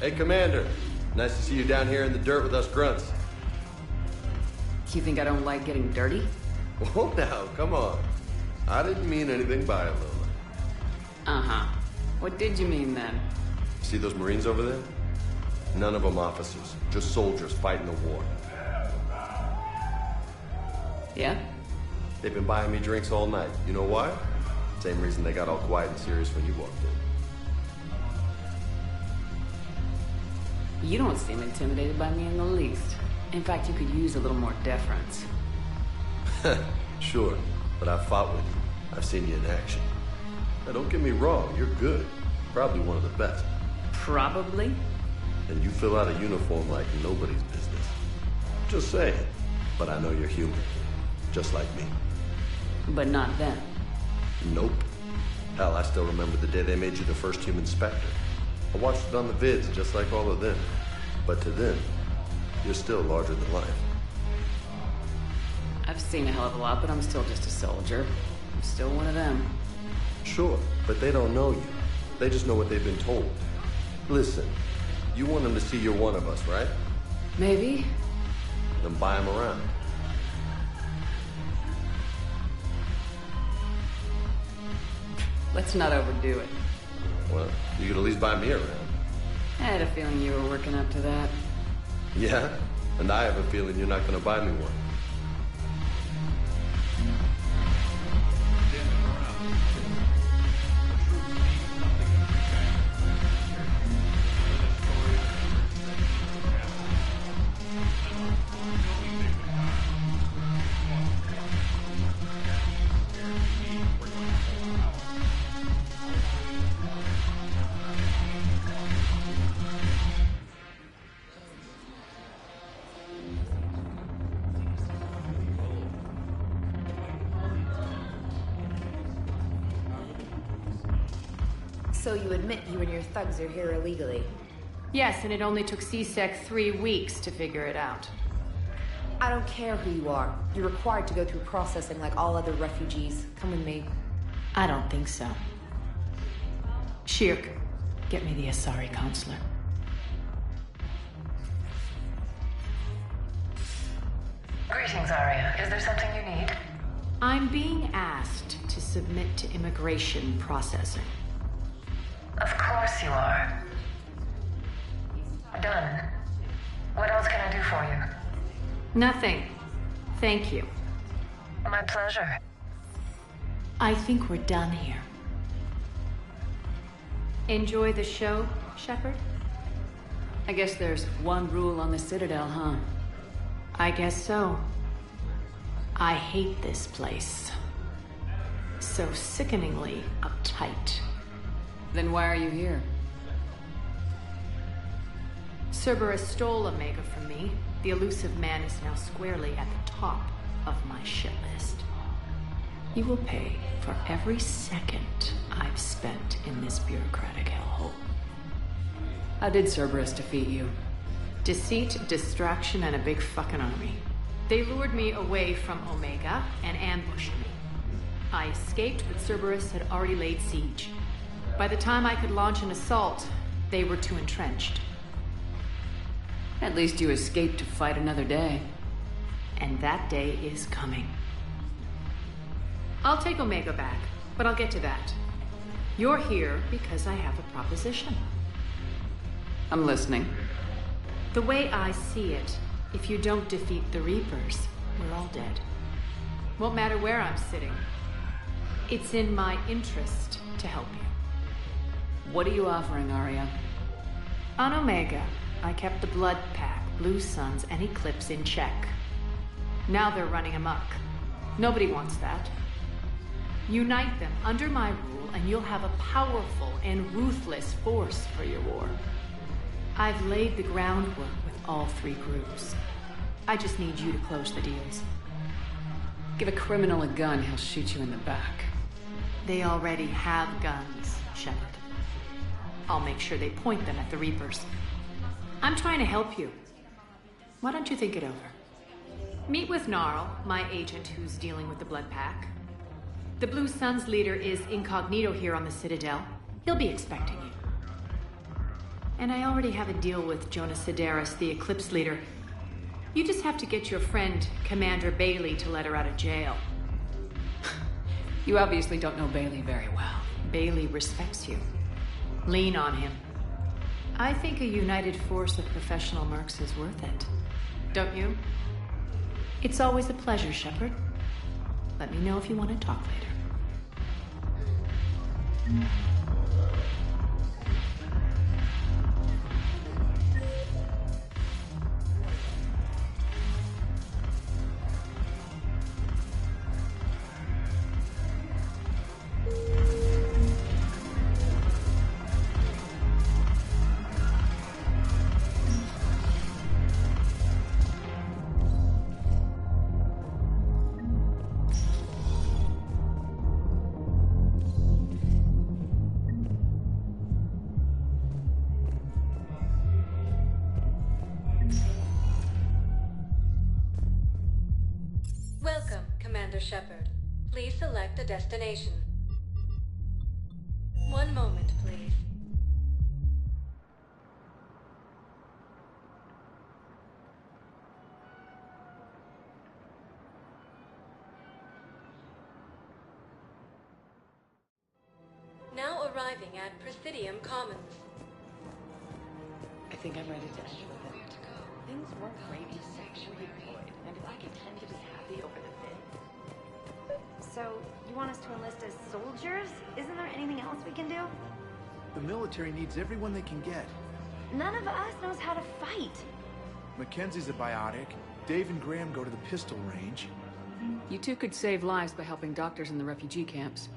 Hey, Commander. Nice to see you down here in the dirt with us grunts. You think I don't like getting dirty? Whoa, now, come on. I didn't mean anything by it, Lola. Uh-huh. What did you mean then? See those Marines over there? None of them officers, just soldiers fighting the war. Yeah? They've been buying me drinks all night. You know why? Same reason they got all quiet and serious when you walked in. You don't seem intimidated by me in the least. In fact, you could use a little more deference. Sure, but I've fought with you. I've seen you in action. Now, don't get me wrong, you're good. Probably one of the best. Probably? And you fill out a uniform like nobody's business. Just saying. But I know you're human. Just like me. But not them. Nope. Hell, I still remember the day they made you the first human Spectre. I watched it on the vids, just like all of them. But to them, you're still larger than life. I've seen a hell of a lot, but I'm still just a soldier. I'm still one of them. Sure, but they don't know you. They just know what they've been told. Listen, you want them to see you're one of us, right? Maybe. Then buy them around. Let's not overdo it. Well, you could at least buy me around. I had a feeling you were working up to that. Yeah? And I have a feeling you're not gonna buy me one. So you admit you and your thugs are here illegally? Yes, and it only took CSEC 3 weeks to figure it out. I don't care who you are. You're required to go through processing like all other refugees. Come with me. I don't think so. Shirk, get me the Asari counselor. Greetings, Arya. Is there something you need? I'm being asked to submit to immigration processing. Of course you are. Done. What else can I do for you? Nothing. Thank you. My pleasure. I think we're done here. Enjoy the show, Shepard? I guess there's one rule on the Citadel, huh? I guess so. I hate this place. So sickeningly uptight. Then why are you here? Cerberus stole Omega from me. The elusive man is now squarely at the top of my shit list. You will pay for every second I've spent in this bureaucratic hellhole. How did Cerberus defeat you? Deceit, distraction, and a big fucking army. They lured me away from Omega and ambushed me. I escaped, but Cerberus had already laid siege. By the time I could launch an assault, they were too entrenched. At least you escaped to fight another day. And that day is coming. I'll take Omega back, but I'll get to that. You're here because I have a proposition. I'm listening. The way I see it, if you don't defeat the Reapers, we're all dead. Won't matter where I'm sitting. It's in my interest to help you. What are you offering, Arya? On Omega, I kept the Blood Pack, Blue Suns, and Eclipse in check. Now they're running amok. Nobody wants that. Unite them under my rule, and you'll have a powerful and ruthless force for your war. I've laid the groundwork with all 3 groups. I just need you to close the deals. Give a criminal a gun, he'll shoot you in the back. They already have guns, Shepard. I'll make sure they point them at the Reapers. I'm trying to help you. Why don't you think it over? Meet with Gnarl, my agent who's dealing with the Blood Pack. The Blue Suns leader is incognito here on the Citadel. He'll be expecting you. And I already have a deal with Jonas Sedaris, the Eclipse leader. You just have to get your friend, Commander Bailey, to let her out of jail. You obviously don't know Bailey very well. Bailey respects you. Lean on him. I think a united force of professional mercs is worth it. Don't you? It's always a pleasure, Shepard. Let me know if you want to talk later. Welcome, Commander Shepard. Please select a destination. One moment, please. Now arriving at Presidium Commons. I think I'm ready to enter with him. Things weren't great. He's sexually employed, and if I could tend to be happy over the thing. So, you want us to enlist as soldiers? Isn't there anything else we can do? The military needs everyone they can get. None of us knows how to fight. Mackenzie's a biotic. Dave and Graham go to the pistol range. You two could save lives by helping doctors in the refugee camps.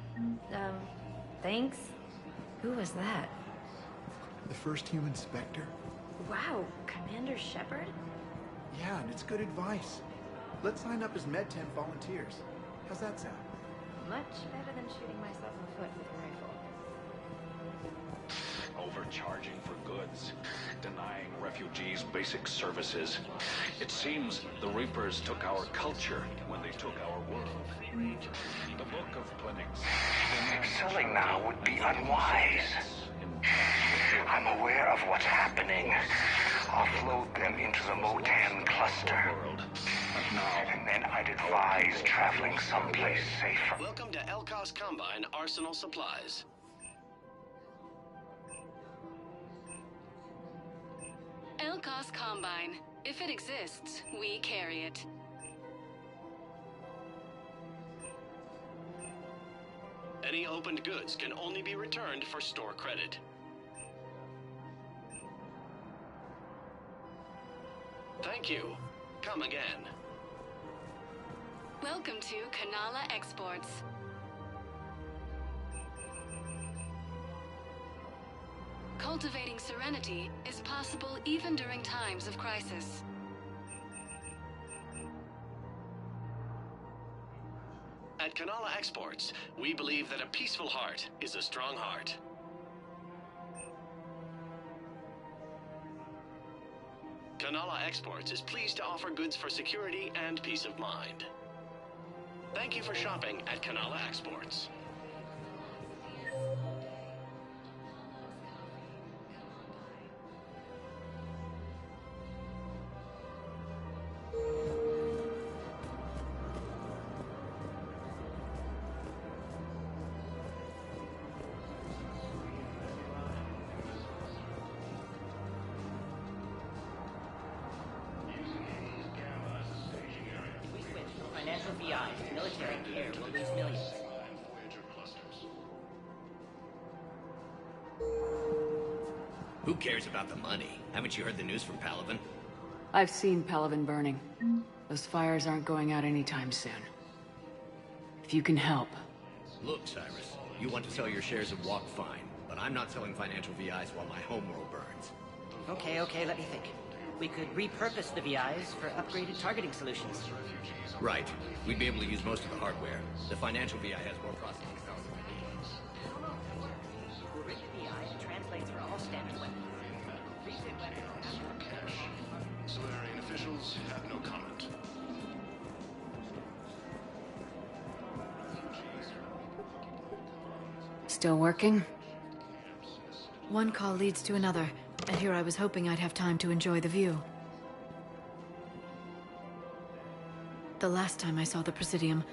Thanks. Who was that? The first human Spectre? Wow, Commander Shepard? Yeah, and it's good advice. Let's sign up as Med-10 volunteers. How's that sound? Much better than shooting myself in the foot with a rifle. Overcharging for goods, denying refugees basic services. It seems the Reapers took our culture when they took our world. The Book of Clinics. Selling now would be unwise. I'm aware of what's happening. Offload them into the Motan cluster. And then I'd advise traveling someplace safer. Welcome to Elkos Combine Arsenal Supplies. Elkos Combine. If it exists, we carry it. Any opened goods can only be returned for store credit. Thank you. Come again. Welcome to Kanala Exports. Cultivating serenity is possible even during times of crisis. At Kanala Exports, we believe that a peaceful heart is a strong heart. Kanala Exports is pleased to offer goods for security and peace of mind. Thank you for shopping at Kanala Exports. Financial VI to military care will lose millions. Who cares about the money? Haven't you heard the news from Palaven? I've seen Palaven burning. Those fires aren't going out anytime soon. If you can help. Look, Cyrus, you want to sell your shares of Walk, fine, but I'm not selling financial VIs while my homeworld burns. Okay, let me think. We could repurpose the VIs for upgraded targeting solutions. Right. We'd be able to use most of the hardware. The financial VI has more processing power than we need. Grid VI translates for all standard weapons. Solarian officials have no comment. Still working? One call leads to another. And here I was hoping I'd have time to enjoy the view. The last time I saw the Presidium,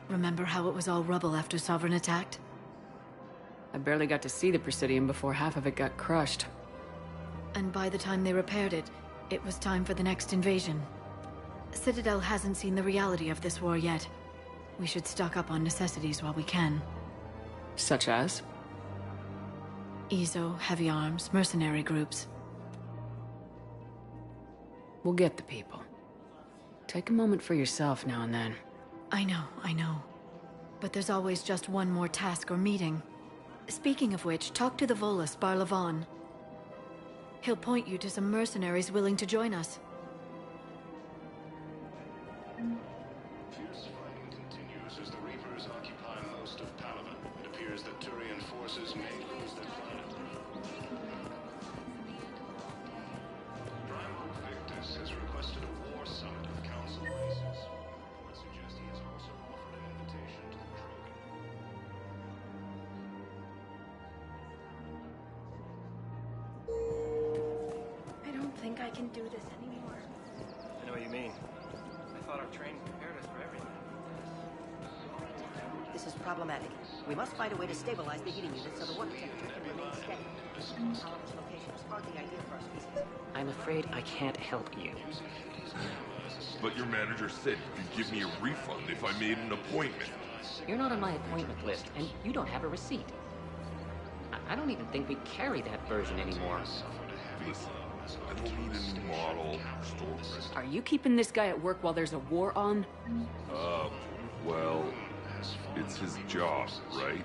remember how it was all rubble after Sovereign attacked? I barely got to see the Presidium before half of it got crushed. And by the time they repaired it, it was time for the next invasion. Citadel hasn't seen the reality of this war yet. We should stock up on necessities while we can. Such as? EZO, heavy arms, mercenary groups. We'll get the people. Take a moment for yourself now and then. I know. But there's always just one more task or meeting. Speaking of which, talk to the Volus, Barlavon. He'll point you to some mercenaries willing to join us. Fierce fighting continues as the Reapers occupy most of Palaven. It appears that Turian forces may lose their planet. Primarch Victus has requested a war summit of Council races. Reports suggest he has also offered an invitation to the Krogan. I don't think I can do this anymore. I know what you mean. I thought our training prepared us for everything. This is problematic. We must find a way to stabilize the heating unit so the water temperature can remain steady. Palaven's location is hardly ideal for our species. I'm afraid I can't help you. But your manager said you'd give me a refund if I made an appointment. You're not on my appointment list, and you don't have a receipt. I don't even think we carry that version anymore. Listen, I don't need a new model. Are you keeping this guy at work while there's a war on? Well, it's his job, right?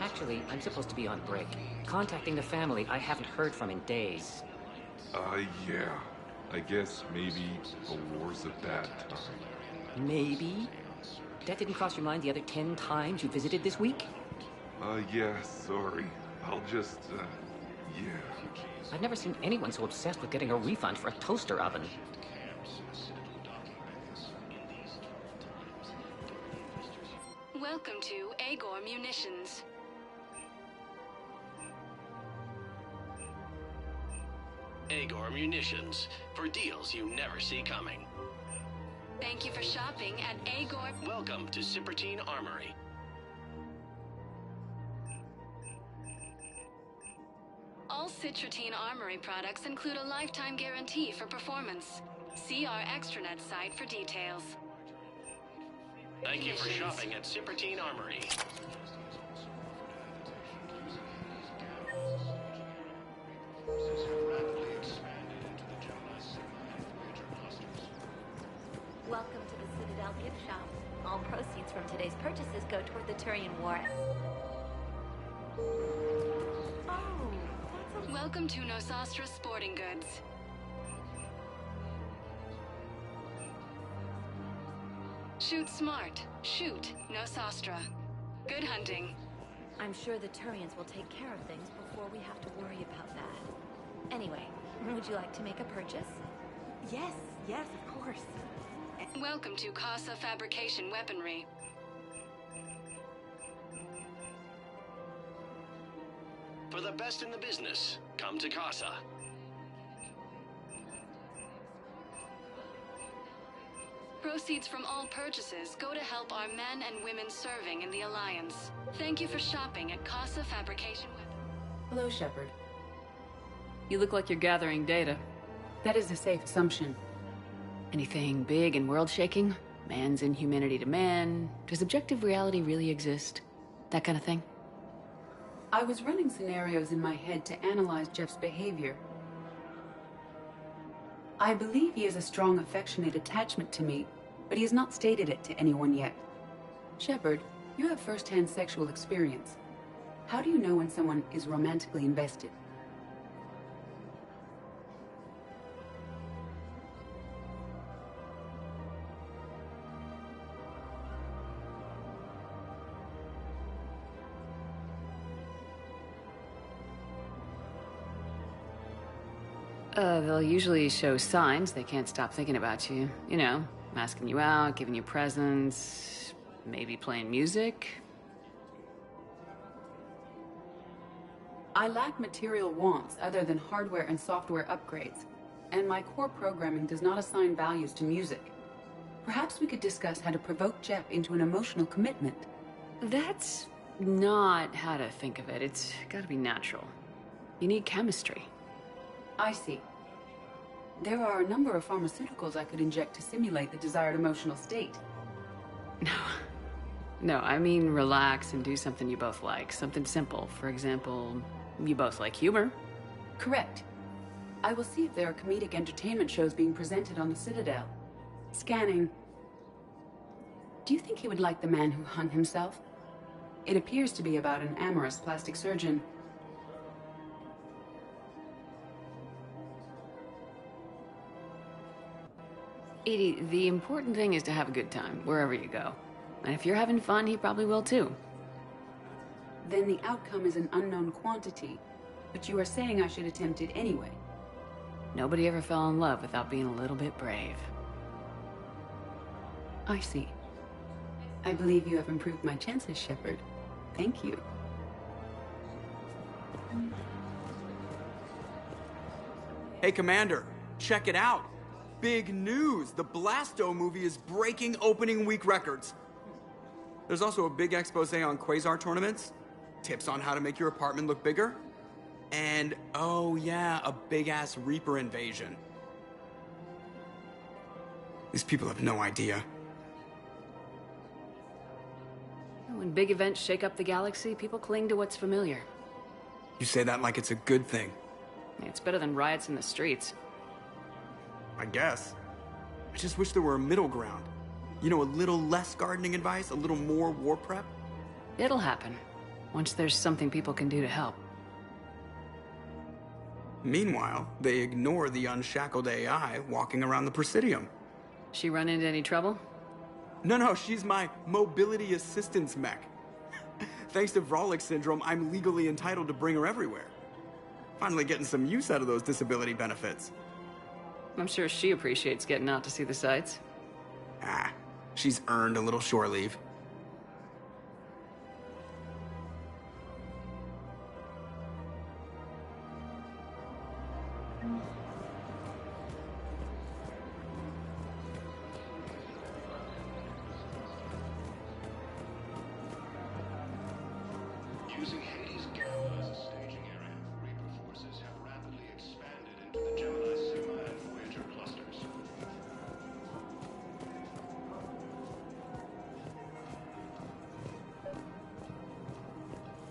Actually, I'm supposed to be on break. Contacting the family I haven't heard from in days. Yeah. I guess maybe the war's a bad time. Maybe? That didn't cross your mind the other 10 times you visited this week? Yeah, sorry. I'll just, yeah. I've never seen anyone so obsessed with getting a refund for a toaster oven. Welcome to Agor Munitions. Agor Munitions, for deals you never see coming. Thank you for shopping at Agor. Welcome to Cipertine Armory. All Citrotine Armory products include a lifetime guarantee for performance. See our extranet site for details. Thank you for shopping at Cipertine Armory. Welcome to the Citadel gift shop. All proceeds from today's purchases go toward the Turian war. Welcome to Nosastra Sporting Goods. Shoot smart. Shoot Nosastra. Good hunting. I'm sure the Turians will take care of things before we have to worry about that. Anyway, would you like to make a purchase? Yes, of course. Welcome to Casa Fabrication Weaponry. For the best in the business, come to Casa. Proceeds from all purchases go to help our men and women serving in the Alliance. Thank you for shopping at Casa Fabrication Weaponry. Hello, Shepard. You look like you're gathering data. That is a safe assumption. Anything big and world-shaking? Man's inhumanity to man? Does objective reality really exist? That kind of thing? I was running scenarios in my head to analyze Jeff's behavior. I believe he has a strong affectionate attachment to me, but he has not stated it to anyone yet. Shepard, you have first-hand sexual experience. How do you know when someone is romantically invested? They'll usually show signs they can't stop thinking about you. You know, asking you out, giving you presents, maybe playing music. I lack material wants other than hardware and software upgrades, and my core programming does not assign values to music. Perhaps we could discuss how to provoke Jep into an emotional commitment. That's not how to think of it. It's gotta be natural. You need chemistry. I see. There are a number of pharmaceuticals I could inject to simulate the desired emotional state. No, I mean relax and do something you both like. Something simple. For example, you both like humor. Correct. I will see if there are comedic entertainment shows being presented on the Citadel. Scanning. Do you think he would like The Man Who Hung Himself? It appears to be about an amorous plastic surgeon. Edie, the important thing is to have a good time, wherever you go. And if you're having fun, he probably will too. Then the outcome is an unknown quantity, but you are saying I should attempt it anyway. Nobody ever fell in love without being a little bit brave. I see. I believe you have improved my chances, Shepard. Thank you. Hey, Commander, check it out. Big news! The Blasto movie is breaking opening week records. There's also a big expose on Quasar tournaments, tips on how to make your apartment look bigger, and, oh yeah, a big-ass Reaper invasion. These people have no idea. When big events shake up the galaxy, people cling to what's familiar. You say that like it's a good thing. It's better than riots in the streets. I guess. I just wish there were a middle ground. You know, a little less gardening advice, a little more war prep. It'll happen, once there's something people can do to help. Meanwhile, they ignore the unshackled AI walking around the Presidium. She run into any trouble? No, she's my mobility assistance mech. Thanks to Vrolic syndrome, I'm legally entitled to bring her everywhere. Finally getting some use out of those disability benefits. I'm sure she appreciates getting out to see the sights. She's earned a little shore leave. Using Hades' Gaem as a staging area, Reaper forces have rapidly expanded into the Gemini, Sigma, and Voyager clusters.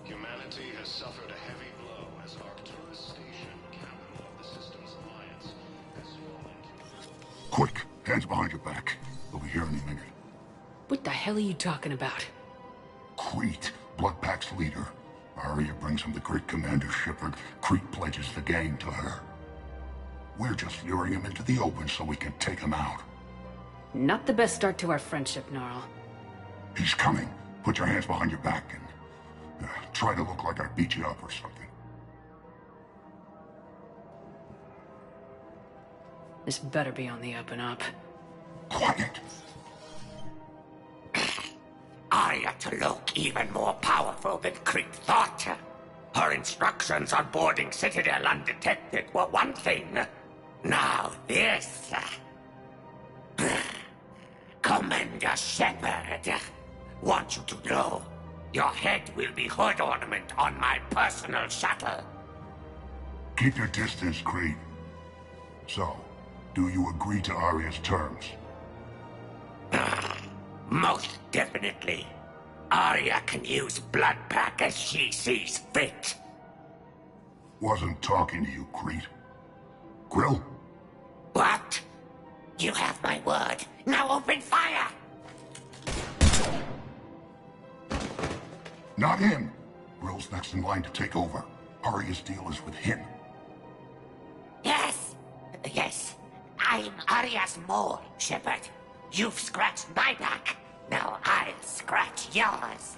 Humanity has suffered a heavy blow as Arcturus Station, capital of the system's alliance, has fallen to... Quick, hands behind your back. They'll be here any minute. What the hell are you talking about? Crete, Blood Pack's leader. Arya brings him the great Commander Shepard. Crete pledges the gang to her. We're just luring him into the open so we can take him out. Not the best start to our friendship, Gnarl. He's coming. Put your hands behind your back and try to look like I beat you up or something. This better be on the up and up. Quiet! Arya to look even more powerful than Crete thought. Her instructions on boarding Citadel undetected were one thing. Now this... Commander Shepard, want you to know, your head will be hood ornament on my personal shuttle. Keep your distance, Crete. So, do you agree to Arya's terms? Most definitely. Arya can use Blood Pack as she sees fit. Wasn't talking to you, Crete. Grill? What? You have my word. Now open fire! Not him. Grill's next in line to take over. Arya's deal is with him. Yes. I'm Arya's mole, Shepard. You've scratched my back. Now I'll scratch yours.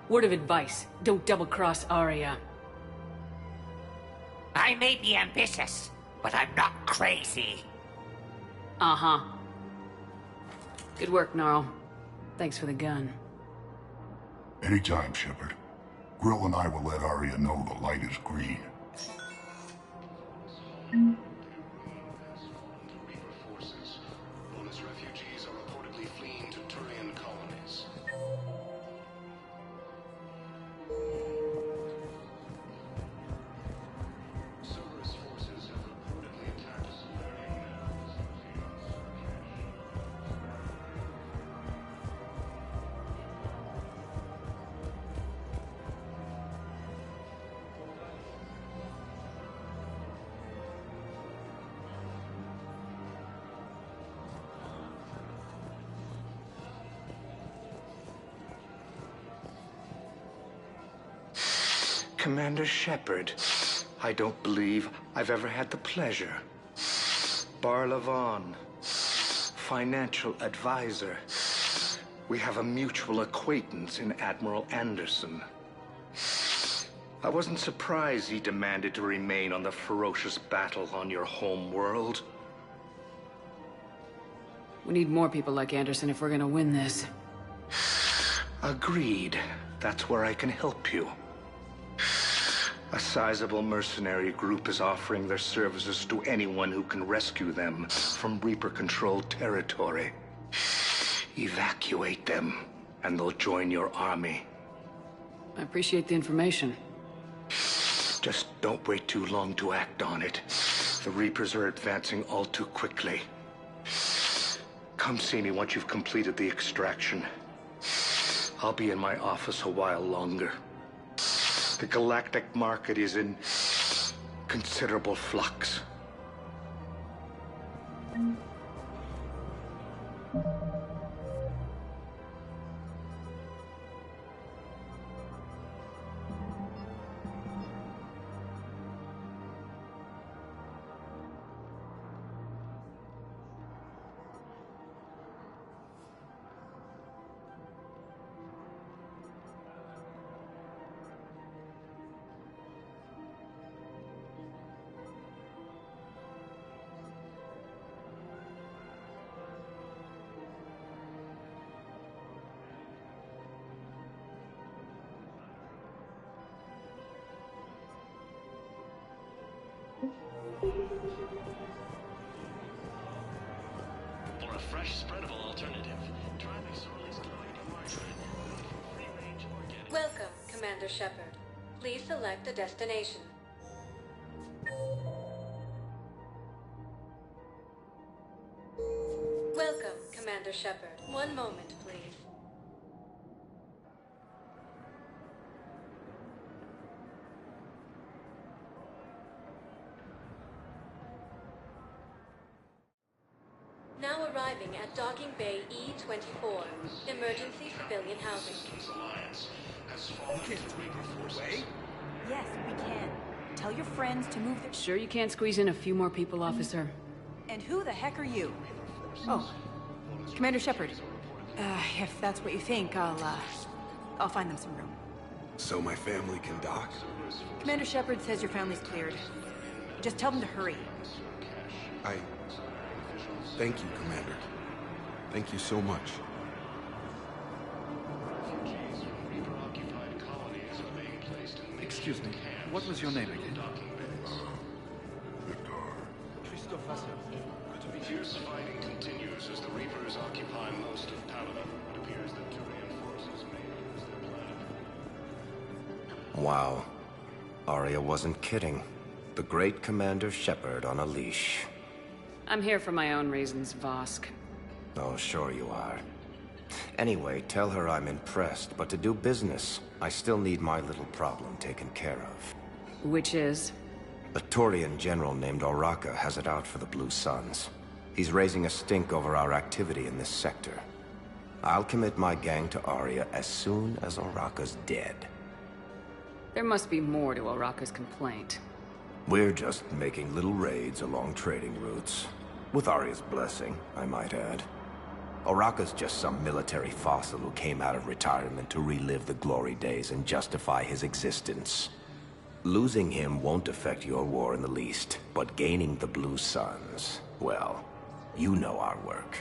Word of advice, don't double-cross Arya. I may be ambitious, but I'm not crazy. Uh-huh. Good work, Gnarl. Thanks for the gun. Anytime, Shepard. Grill and I will let Arya know the light is green. Bonus refugees are reportedly fleeing to Turian colonies. Cerberus forces have reportedly attacked Commander Shepard, I don't believe I've ever had the pleasure. Barlavon, financial advisor. We have a mutual acquaintance in Admiral Anderson. I wasn't surprised he demanded to remain on the ferocious battle on your home world. We need more people like Anderson if we're gonna win this. Agreed. That's where I can help you. A sizable mercenary group is offering their services to anyone who can rescue them from Reaper-controlled territory. Evacuate them, and they'll join your army. I appreciate the information. Just don't wait too long to act on it. The Reapers are advancing all too quickly. Come see me once you've completed the extraction. I'll be in my office a while longer. The galactic market is in considerable flux. For a fresh, spreadable alternative, try McSorley's glowing margarine. Free-range organic. Welcome, Commander Shepard. Please select a destination. Welcome, Commander Shepard. One moment, please. Now arriving at Docking Bay E-24, emergency civilian housing. Alliance has fallen to Reaper forces. Yes, we can. Tell your friends to move their... Sure you can't squeeze in a few more people, officer? And who the heck are you? Oh, Commander Shepard. If that's what you think, I'll find them some room. So my family can dock? Commander Shepard says your family's cleared. Just tell them to hurry. Thank you, Commander. Thank you so much. Excuse me, what was your name again? Fierce fighting continues as the Reapers occupy most of Paladin. It appears that Turian forces may lose their planet. Wow. Arya wasn't kidding. The great Commander Shepard on a leash. I'm here for my own reasons, Vosk. Oh, sure you are. Anyway, tell her I'm impressed, but to do business, I still need my little problem taken care of. Which is? A Turian general named Oraka has it out for the Blue Suns. He's raising a stink over our activity in this sector. I'll commit my gang to Arya as soon as Oraka's dead. There must be more to Oraka's complaint. We're just making little raids along trading routes. With Arya's blessing, I might add. Oraka's just some military fossil who came out of retirement to relive the glory days and justify his existence. Losing him won't affect your war in the least, but gaining the Blue Suns, well, you know our work.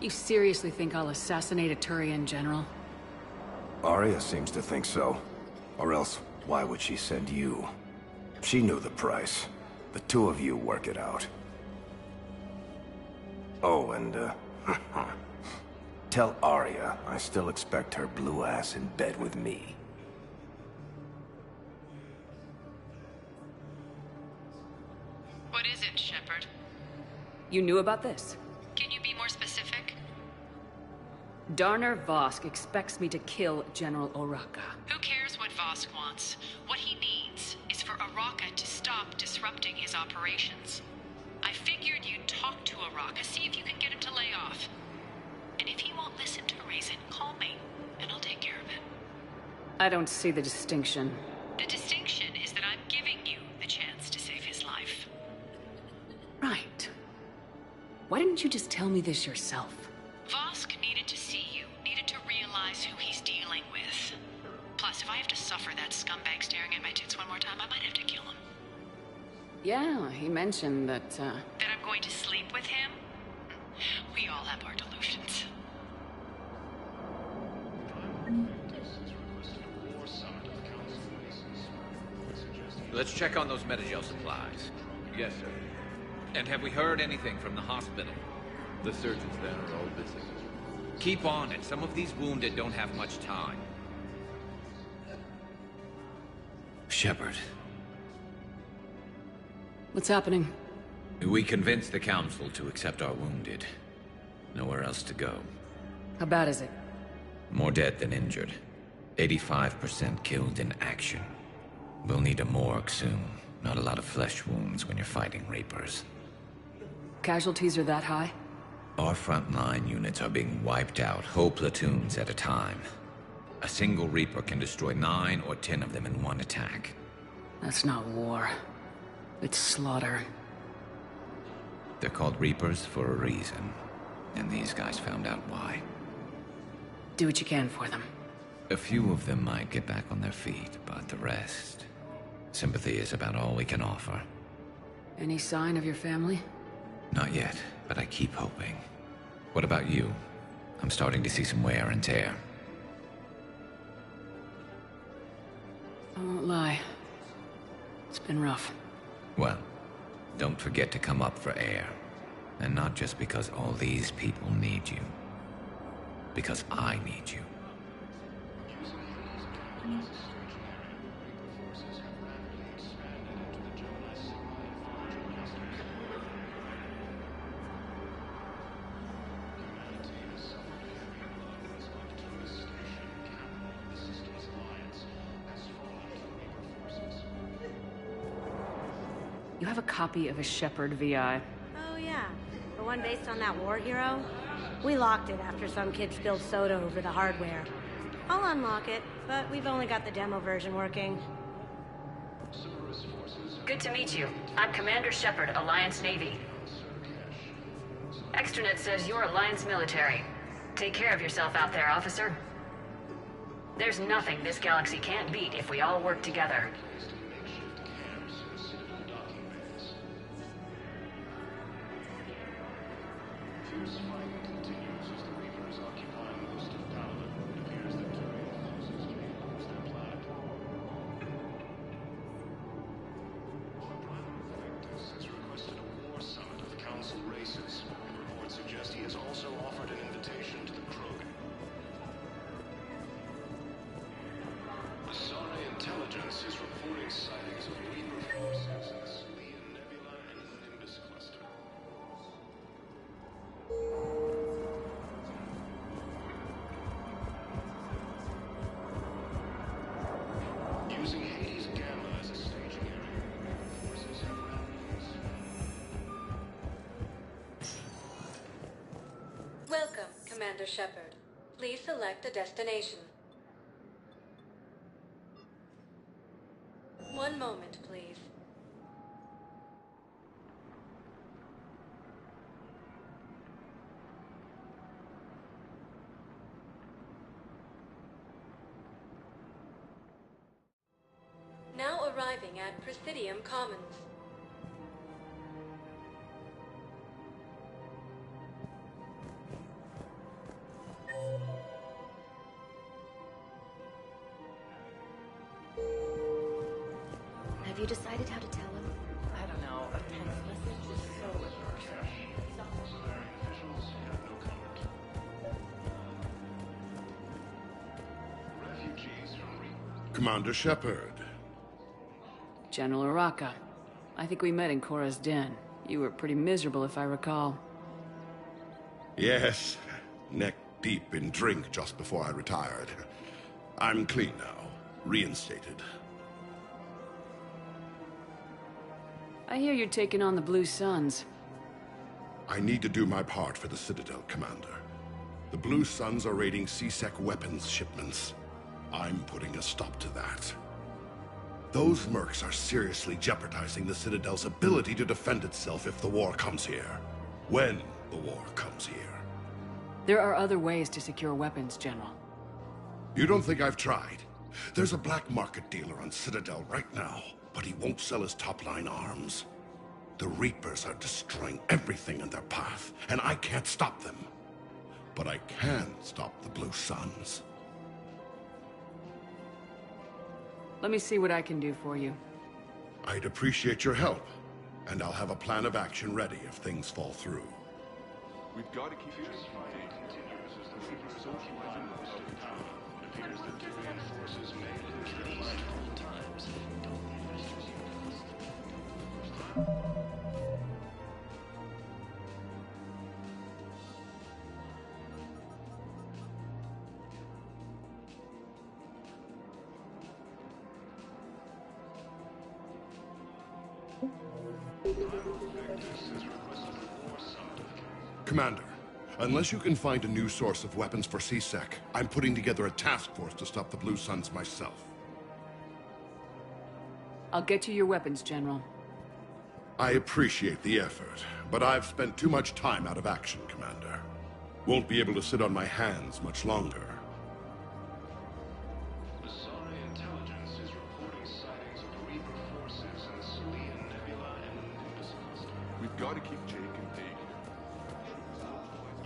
You seriously think I'll assassinate a Turian general? Arya seems to think so. Or else, why would she send you? She knew the price. The two of you work it out. Oh, and, tell Arya I still expect her blue ass in bed with me. What is it, Shepard? You knew about this? Can you be more specific? Darner Vosk expects me to kill General Oraka. Who cares what Vosk wants? What he needs is for Oraka to stop disrupting his operations. I figured you'd talk to Oraka, see if you can get him to lay off. And if he won't listen to reason, call me, and I'll take care of it. I don't see the distinction. The distinction is that I'm giving you the chance to save his life. Right. Why didn't you just tell me this yourself? Vosk needed to see you, needed to realize who he's dealing with. Plus, if I have to suffer that scumbag staring at my tits one more time, I might have to kill him. Yeah, he mentioned that, That I'm going to sleep with him? We all have our delusions. Let's check on those Metagel supplies. Yes, sir. And have we heard anything from the hospital? The surgeons there are all busy. Keep on it. Some of these wounded don't have much time. Shepard. What's happening? We convinced the Council to accept our wounded. Nowhere else to go. How bad is it? More dead than injured. 85% killed in action. We'll need a morgue soon. Not a lot of flesh wounds when you're fighting Reapers. Casualties are that high? Our frontline units are being wiped out, whole platoons at a time. A single Reaper can destroy 9 or 10 of them in one attack. That's not war. It's slaughter. They're called Reapers for a reason. And these guys found out why. Do what you can for them. A few of them might get back on their feet, but the rest... Sympathy is about all we can offer. Any sign of your family? Not yet, but I keep hoping. What about you? I'm starting to see some wear and tear. I won't lie. It's been rough. Well, don't forget to come up for air. And not just because all these people need you. Because I need you. You have a copy of a Shepard VI. Oh, yeah. The one based on that war hero? We locked it after some kid spilled soda over the hardware. I'll unlock it, but we've only got the demo version working. Good to meet you. I'm Commander Shepard, Alliance Navy. Extranet says you're Alliance military. Take care of yourself out there, officer. There's nothing this galaxy can't beat if we all work together. Welcome, Commander Shepard. Please select a destination. One moment, please. Now arriving at Presidium Commons. Have you decided how to tell him? I don't know. A text message is so impersonal. Commander Shepard. General Araka. I think we met in Korra's den. You were pretty miserable, if I recall. Yes, neck deep in drink just before I retired. I'm clean now, reinstated. I hear you're taking on the Blue Suns. I need to do my part for the Citadel, Commander. The Blue Suns are raiding C-Sec weapons shipments. I'm putting a stop to that. Those mercs are seriously jeopardizing the Citadel's ability to defend itself if the war comes here. When the war comes here. There are other ways to secure weapons, General. You don't think I've tried? There's a black market dealer on Citadel right now, but he won't sell his top-line arms. The Reapers are destroying everything in their path, and I can't stop them. But I can stop the Blue Suns. Let me see what I can do for you. I'd appreciate your help, and I'll have a plan of action ready if things fall through. We've got to keep fighting. Socializing with other power. It appears that Tyrian forces may lose these troubled times. Commander, unless you can find a new source of weapons for C-Sec, I'm putting together a task force to stop the Blue Suns myself. I'll get you your weapons, General. I appreciate the effort, but I've spent too much time out of action, Commander. Won't be able to sit on my hands much longer. Intelligence is reporting sightings of Reaper forces in the Salian Nebula and Nimbus cluster. We've got to keep Jake and Pig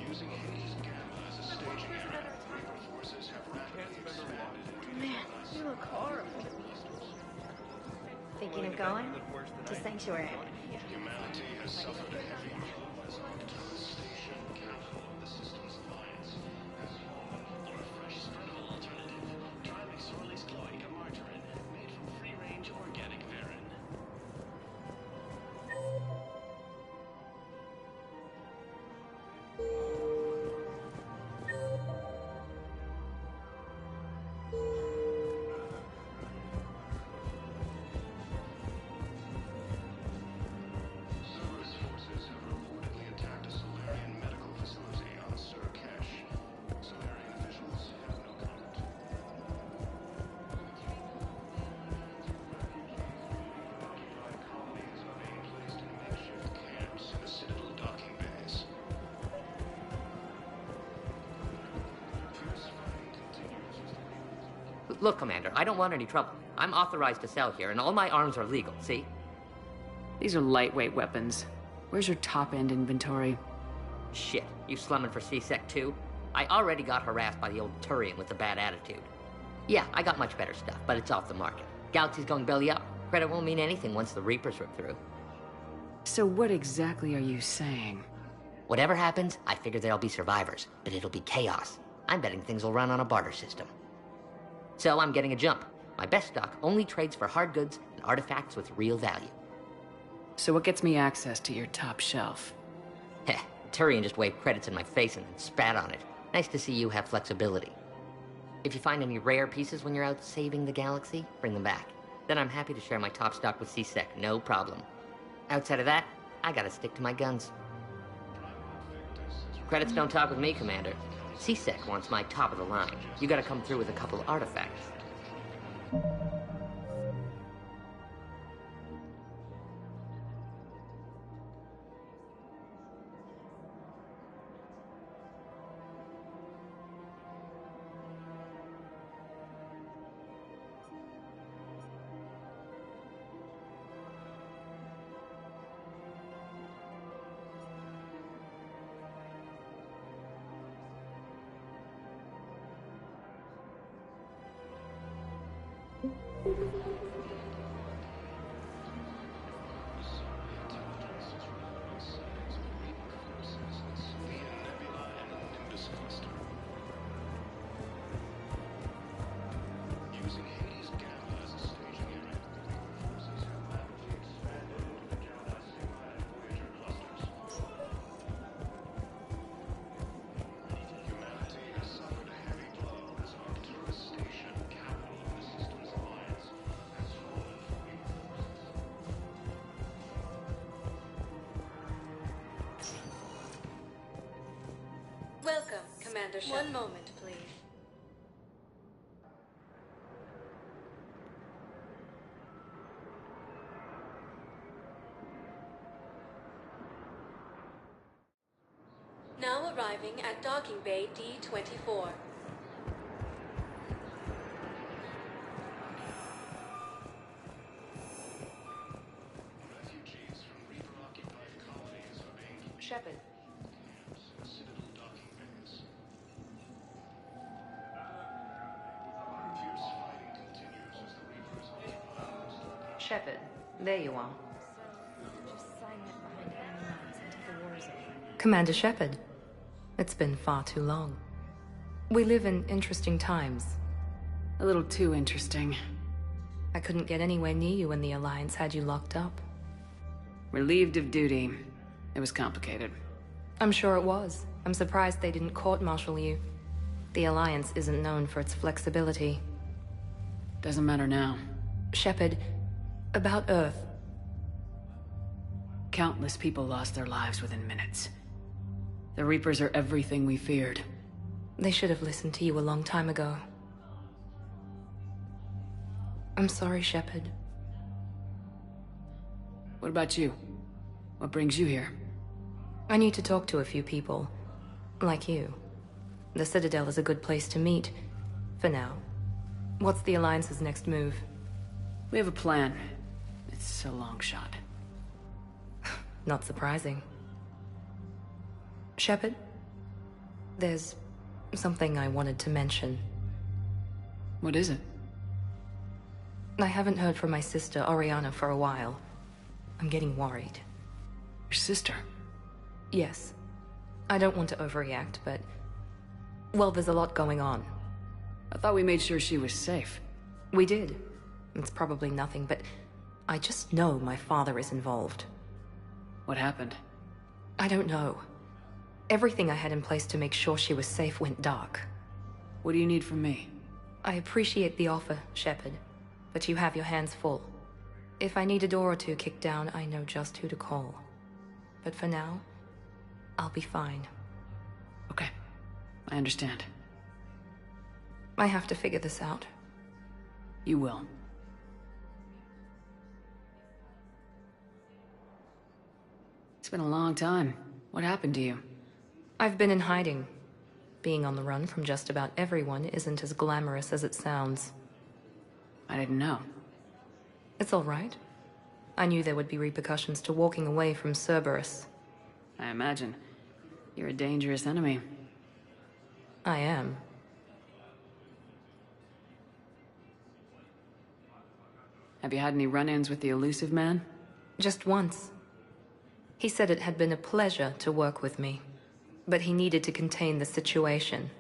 using Hades Gamma as a staging area. Reaper forces have rapidly expanded. Man, you look horrible. Thinking of going to Sanctuary? Humanity has suffered a heavy blow as our devastation capital of the system's alliance has fallen. Or a fresh, spreadable alternative. Try McSorley's Cloaca Margarine, made from free-range organic verin. Cerberus forces have reportedly attacked a Solarian medical facility on Surcash. Solarian officials have no comment. Occupied colonies are being placed in makeshift camps in the Citadel docking bays. Fierce fighting continues as the Look, Commander, I don't want any trouble. I'm authorized to sell here, and all my arms are legal, see? These are lightweight weapons. Where's your top-end inventory? Shit, you slumming for C-Sec too? I already got harassed by the old Turian with a bad attitude. Yeah, I got much better stuff, but it's off the market. Galaxy's going belly up. Credit won't mean anything once the Reapers rip through. So what exactly are you saying? Whatever happens, I figure there'll be survivors, but it'll be chaos. I'm betting things will run on a barter system. So I'm getting a jump. My best stock only trades for hard goods and artifacts with real value. So what gets me access to your top shelf? Heh, Turian just waved credits in my face and then spat on it. Nice to see you have flexibility. If you find any rare pieces when you're out saving the galaxy, bring them back. Then I'm happy to share my top stock with C-Sec, no problem. Outside of that, I gotta stick to my guns. Credits don't talk with me, Commander. C-Sec wants my top of the line. You gotta come through with a couple of artifacts. Commander Shepard. One moment, please. Now arriving at Docking Bay D-24. Refugees from Reaper-occupied colonies are being Shepard. Citadel docking bays. Fierce fighting continues as the Reapers occupy. Shepard, there you are. Just sign that behind enemy lines until the war is over. Commander Shepard, it's been far too long. We live in interesting times. A little too interesting. I couldn't get anywhere near you when the Alliance had you locked up. Relieved of duty. It was complicated. I'm sure it was. I'm surprised they didn't court-martial you. The Alliance isn't known for its flexibility. Doesn't matter now. Shepard, about Earth. Countless people lost their lives within minutes. The Reapers are everything we feared. They should have listened to you a long time ago. I'm sorry, Shepard. What about you? What brings you here? I need to talk to a few people. Like you. The Citadel is a good place to meet. For now. What's the Alliance's next move? We have a plan. It's a long shot. Not surprising. Shepard? There's something I wanted to mention. What is it? I haven't heard from my sister, Oriana, for a while. I'm getting worried. Your sister? Yes. I don't want to overreact, but... well, there's a lot going on. I thought we made sure she was safe. We did. It's probably nothing, but... I just know my father is involved. What happened? I don't know. Everything I had in place to make sure she was safe went dark. What do you need from me? I appreciate the offer, Shepard, but you have your hands full. If I need a door or two kicked down, I know just who to call. But for now, I'll be fine. Okay. I understand. I have to figure this out. You will. It's been a long time. What happened to you? I've been in hiding. Being on the run from just about everyone isn't as glamorous as it sounds. I didn't know. It's all right. I knew there would be repercussions to walking away from Cerberus. I imagine. You're a dangerous enemy. I am. Have you had any run-ins with the elusive man? Just once. He said it had been a pleasure to work with me, but he needed to contain the situation.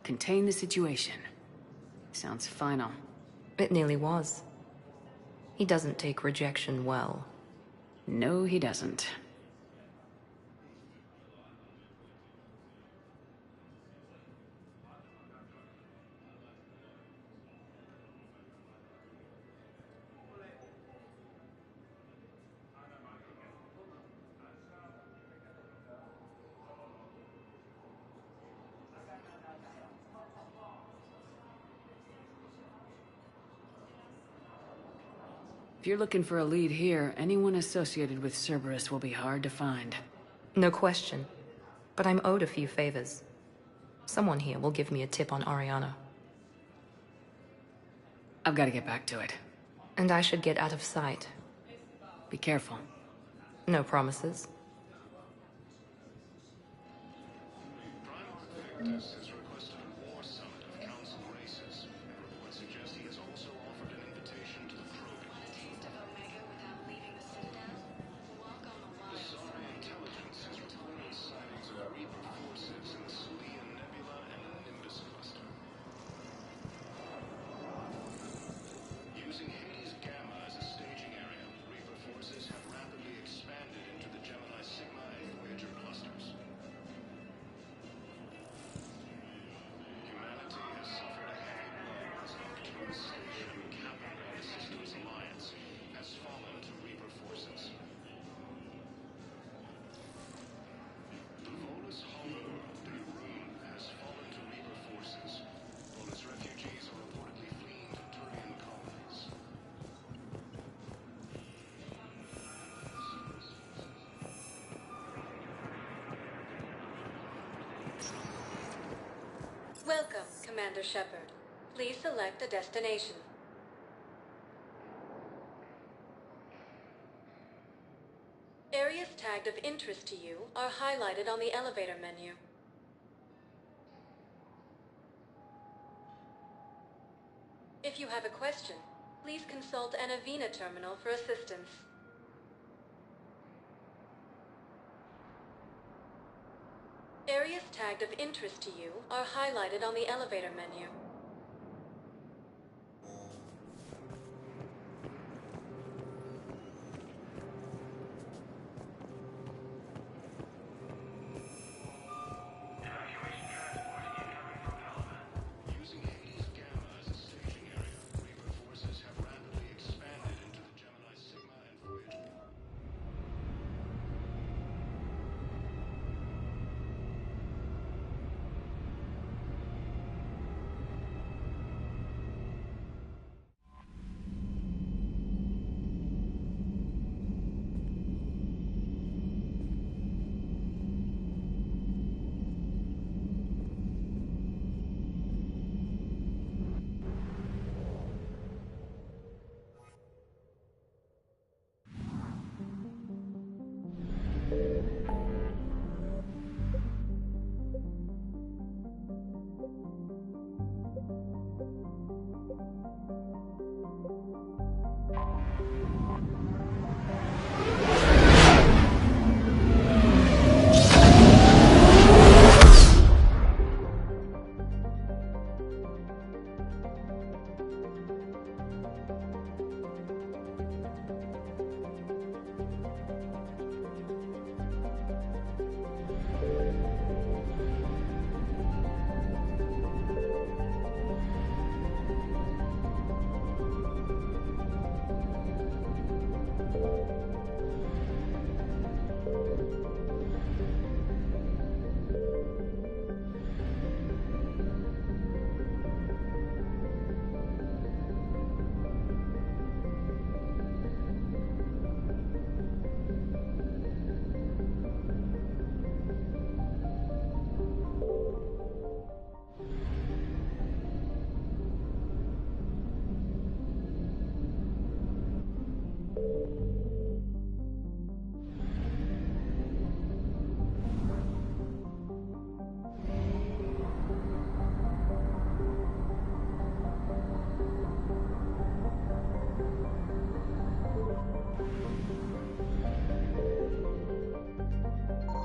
Contain the situation. Sounds final. It nearly was. He doesn't take rejection well. No, he doesn't. If you're looking for a lead here, anyone associated with Cerberus will be hard to find. No question. But I'm owed a few favors. Someone here will give me a tip on Oriana. I've got to get back to it. And I should get out of sight. Be careful. No promises. Victus has requested a war summit of council races. Reports suggest he has also offered an invitation to the crew. Sorry intelligence has reported sightings of Reaper forces in the Silian Nebula and the Nimbus cluster. Using Hades Gamma as a staging area, Reaper forces have rapidly expanded into the Gemini Sigma and Voyager clusters. Commander Shepard. Please select a destination. Areas tagged of interest to you are highlighted on the elevator menu. If you have a question, please consult an Avena terminal for assistance. Areas tagged of interest to you are highlighted on the elevator menu. Using Hades Gamma as a staging area, Reaper forces have rapidly expanded into the Gemini Sigma and Voyager.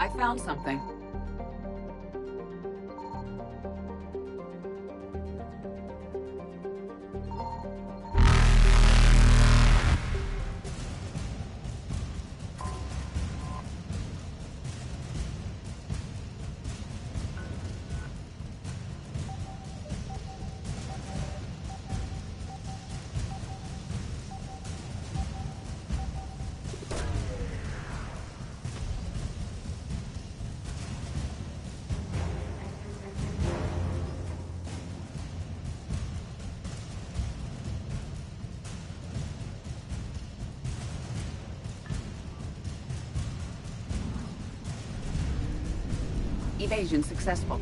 I found something. Evasion successful.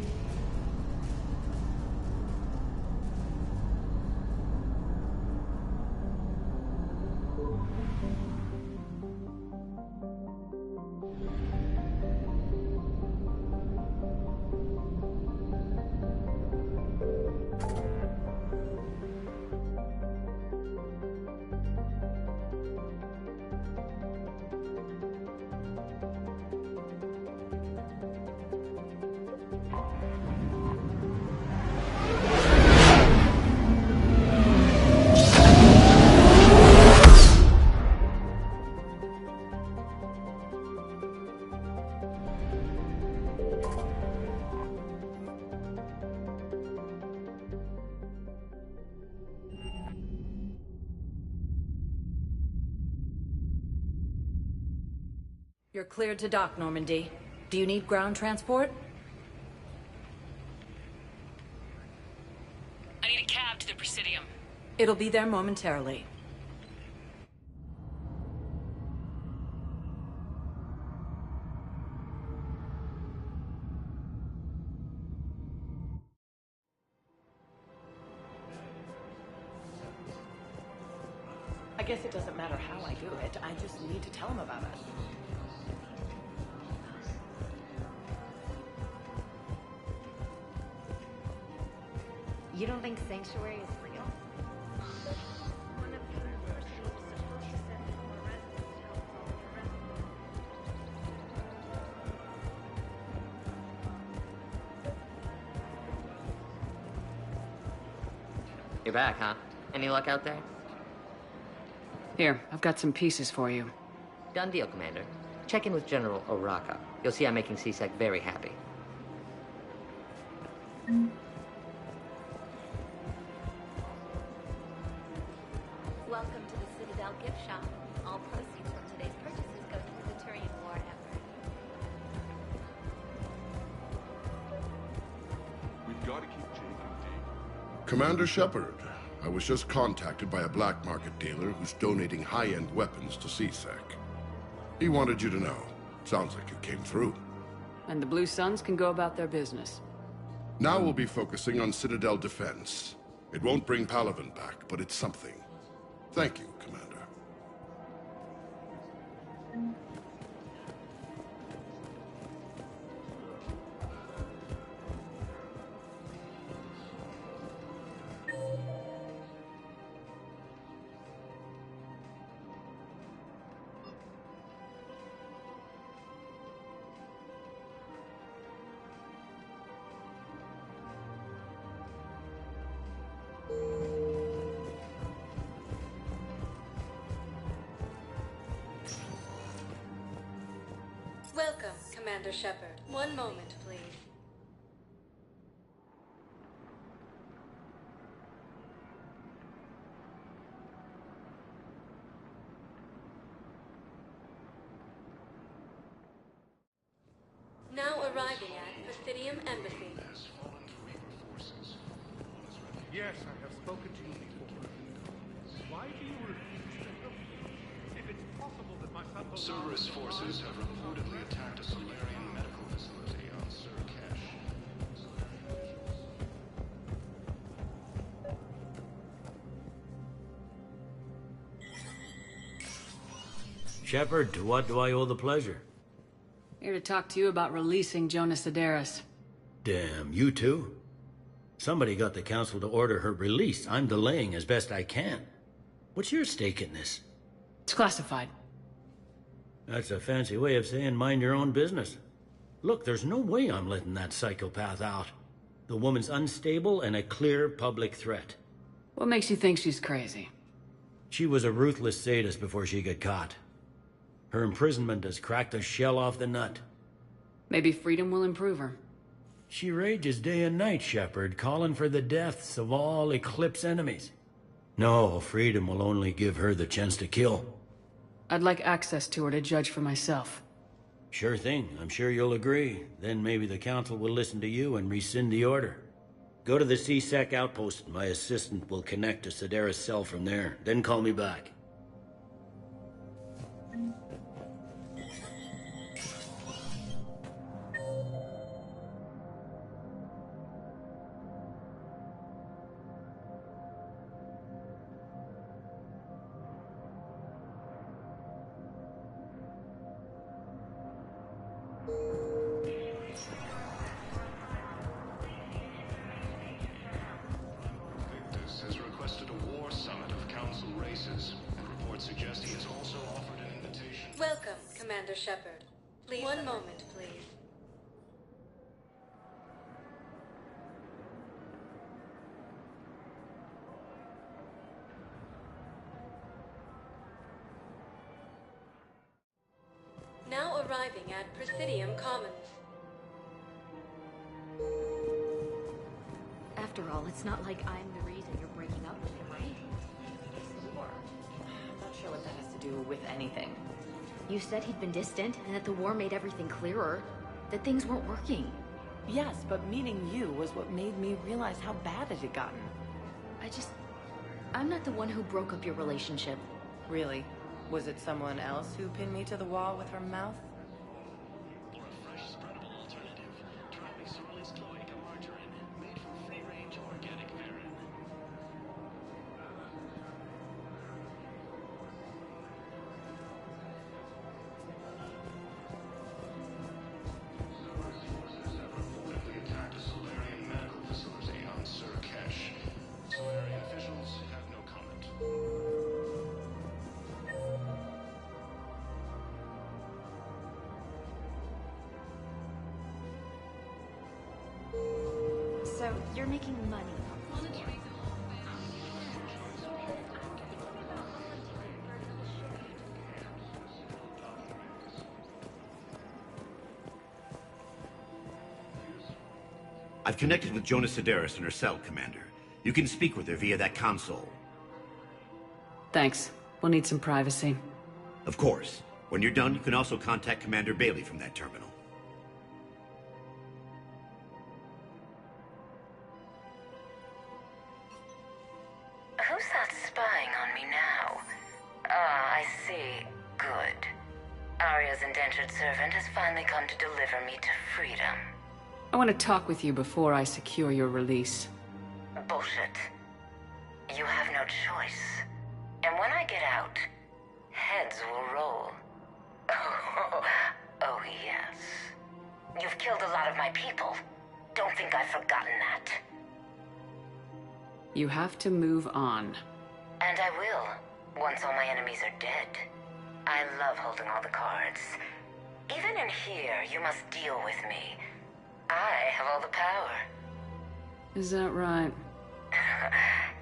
You're cleared to dock, Normandy. Do you need ground transport? I need a cab to the Presidium. It'll be there momentarily. guess it doesn't matter how I do it. I just need to tell him about it. You don't think Sanctuary is real? One of the university's supposed to send more residents to help follow the residents. You're back, huh? Any luck out there? Here, I've got some pieces for you. Done deal, Commander. Check in with General Oraka. You'll see I'm making CSEC very happy. Welcome to the Citadel gift shop. All proceeds from today's purchases go to the Turian war effort. We've got to keep Jake and Dave. Commander Shepard, I was just contacted by a black market dealer who's donating high-end weapons to CSEC. He wanted you to know. Sounds like it came through. And the Blue Suns can go about their business. Now we'll be focusing on Citadel defense. It won't bring Palaven back, but it's something. Thank you, Commander. Welcome, Commander Shepard. One moment, please. Now arriving at Pythidium Embassy. Yes, I have spoken to you before. Why do you refuse to help me? If it's possible that my son... Cerberus forces have reportedly attacked a Solarian medical facility on Surcash. Shepard, to what do I owe the pleasure? Here to talk to you about releasing Jonas Sedaris. Damn, you too? Somebody got the Council to order her release. I'm delaying as best I can. What's your stake in this? It's classified. That's a fancy way of saying mind your own business. Look, there's no way I'm letting that psychopath out. The woman's unstable and a clear public threat. What makes you think she's crazy? She was a ruthless sadist before she got caught. Her imprisonment has cracked the shell off the nut. Maybe freedom will improve her. She rages day and night, Shepard, calling for the deaths of all Eclipse enemies. No, freedom will only give her the chance to kill. I'd like access to her to judge for myself. Sure thing. I'm sure you'll agree. Then maybe the Council will listen to you and rescind the order. Go to the CSEC outpost. My assistant will connect to Sedaris' cell from there. Then call me back. Victus has requested a war summit of Council races, and reports suggest he has also offered an invitation. Welcome, Commander Shepard. Please. One moment, please. Now arriving at Presidium Commons. After all, it's not like I'm the reason you're breaking up with him, right? It's the war. I'm not sure what that has to do with anything. You said he'd been distant, and that the war made everything clearer. That things weren't working. Yes, but meeting you was what made me realize how bad it had gotten. I'm not the one who broke up your relationship. Really? Was it someone else who pinned me to the wall with her mouth? Or a fresh, spreadable alternative. Try Mixorlis cloaca margarine, made from free-range organic heron. So, you're making money. I've connected with Jonah Sedaris in her cell, Commander. You can speak with her via that console. Thanks. We'll need some privacy. Of course. When you're done, you can also contact Commander Bailey from that terminal. Who's that spying on me now? Ah, I see. Good. Arya's indentured servant has finally come to deliver me to freedom. I want to talk with you before I secure your release. Bullshit. You have no choice. And when I get out, heads will roll. Oh, yes. You've killed a lot of my people. Don't think I've forgotten that. You have to move on. And I will, once all my enemies are dead. I love holding all the cards. Even in here, you must deal with me. I have all the power. Is that right?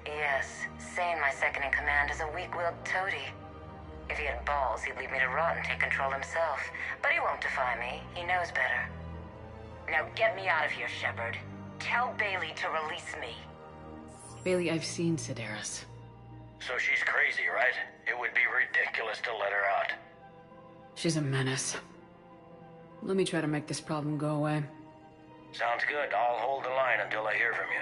Yes, Sane, my second-in-command, is a weak-willed toady. If he had balls, he'd leave me to rot and take control himself. But he won't defy me. He knows better. Now get me out of here, Shepard. Tell Bailey to release me. Bailey, I've seen Sedaris. So she's crazy, right? It would be ridiculous to let her out. She's a menace. Let me try to make this problem go away. Sounds good. I'll hold the line until I hear from you.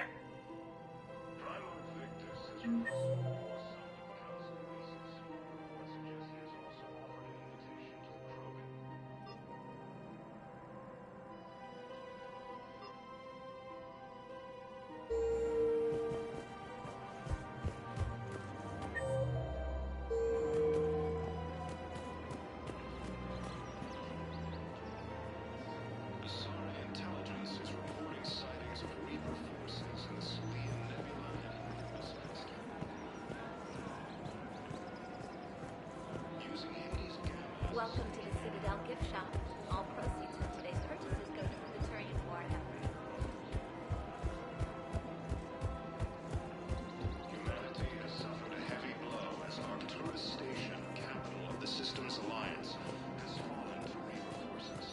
Welcome to the Citadel gift shop. All proceeds from today's purchases go to the Turian war effort. Humanity has suffered a heavy blow as Arcturus Station, capital of the Systems Alliance, has fallen to Reaper forces.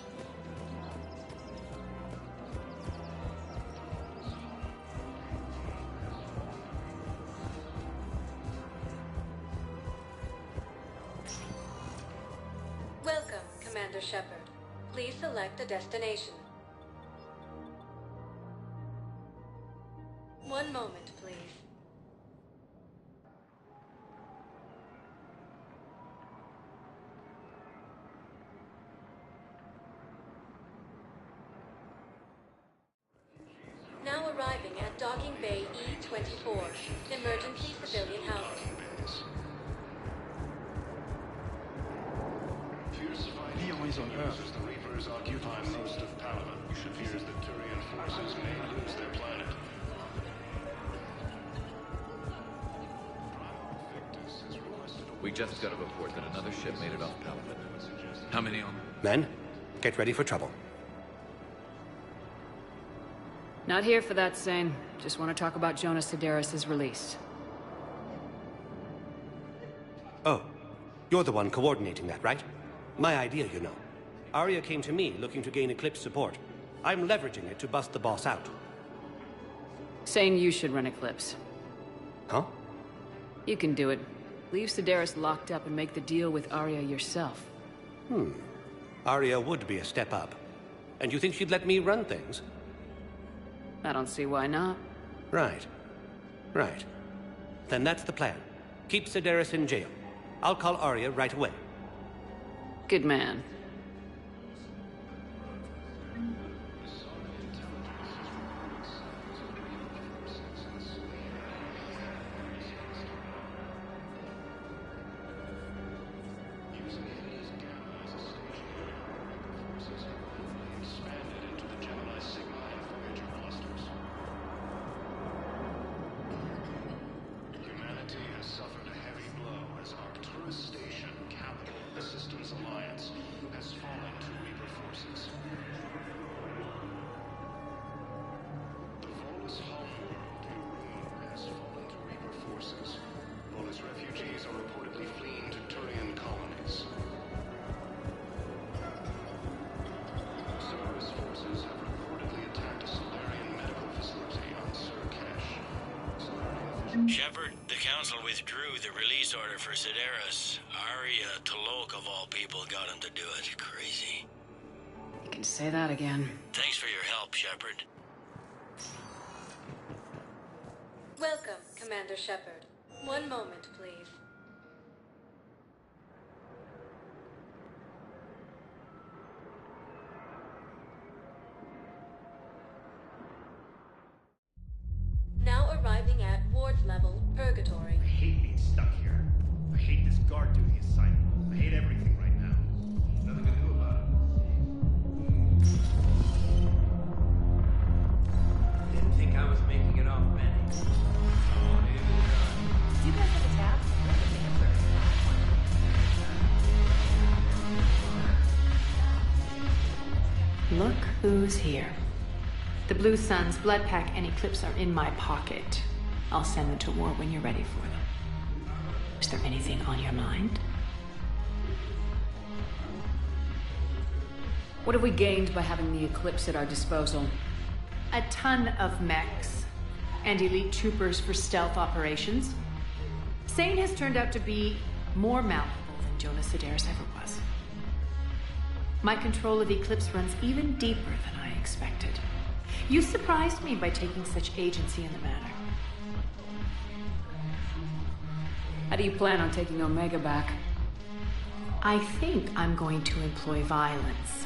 Welcome, Commander Shepard. Please select a destination. One moment, please. Now arriving at Docking Bay E-24, emergency civilian housing. Fierce fighting continues as the Reapers occupy most of Palaven. It appears that Turian forces may lose their planet. We just got a report that another ship made it off Palaven. How many on? Men, get ready for trouble. Not here for that, Sane. Just want to talk about Jonah Sedaris' release. Oh, you're the one coordinating that, right? My idea, you know. Arya came to me looking to gain Eclipse support. I'm leveraging it to bust the boss out. Sane, you should run Eclipse. Huh? You can do it. Leave Sedaris locked up and make the deal with Arya yourself. Arya would be a step up. And you think she'd let me run things? I don't see why not. Right. Right. Then that's the plan. Keep Sedaris in jail. I'll call Arya right away. Good man. Humanity has suffered a heavy blow as Arcturus Station, capital of the Systems Alliance, has fallen to Reaper forces. The Volus Shepard, the Council withdrew the release order for Sedaris. Arya Tolok, of all people, got him to do it. Crazy. You can say that again. Thanks for your help, Shepard. Welcome, Commander Shepard. One moment, please. Now arriving at ward level purgatory. I hate being stuck here. I hate this guard duty assignment. I hate everything right now. Nothing to do about it. Didn't think I was making it off, Manny. Oh, Do you guys have a tap? Look who's here. The Blue Suns, Blood Pack, and Eclipse are in my pocket. I'll send them to war when you're ready for them. Is there anything on your mind? What have we gained by having the Eclipse at our disposal? A ton of mechs and elite troopers for stealth operations. Sane has turned out to be more malleable than Jonas Sedaris ever was. My control of Eclipse runs even deeper than I expected. You surprised me by taking such agency in the matter. How do you plan on taking Omega back? I think I'm going to employ violence.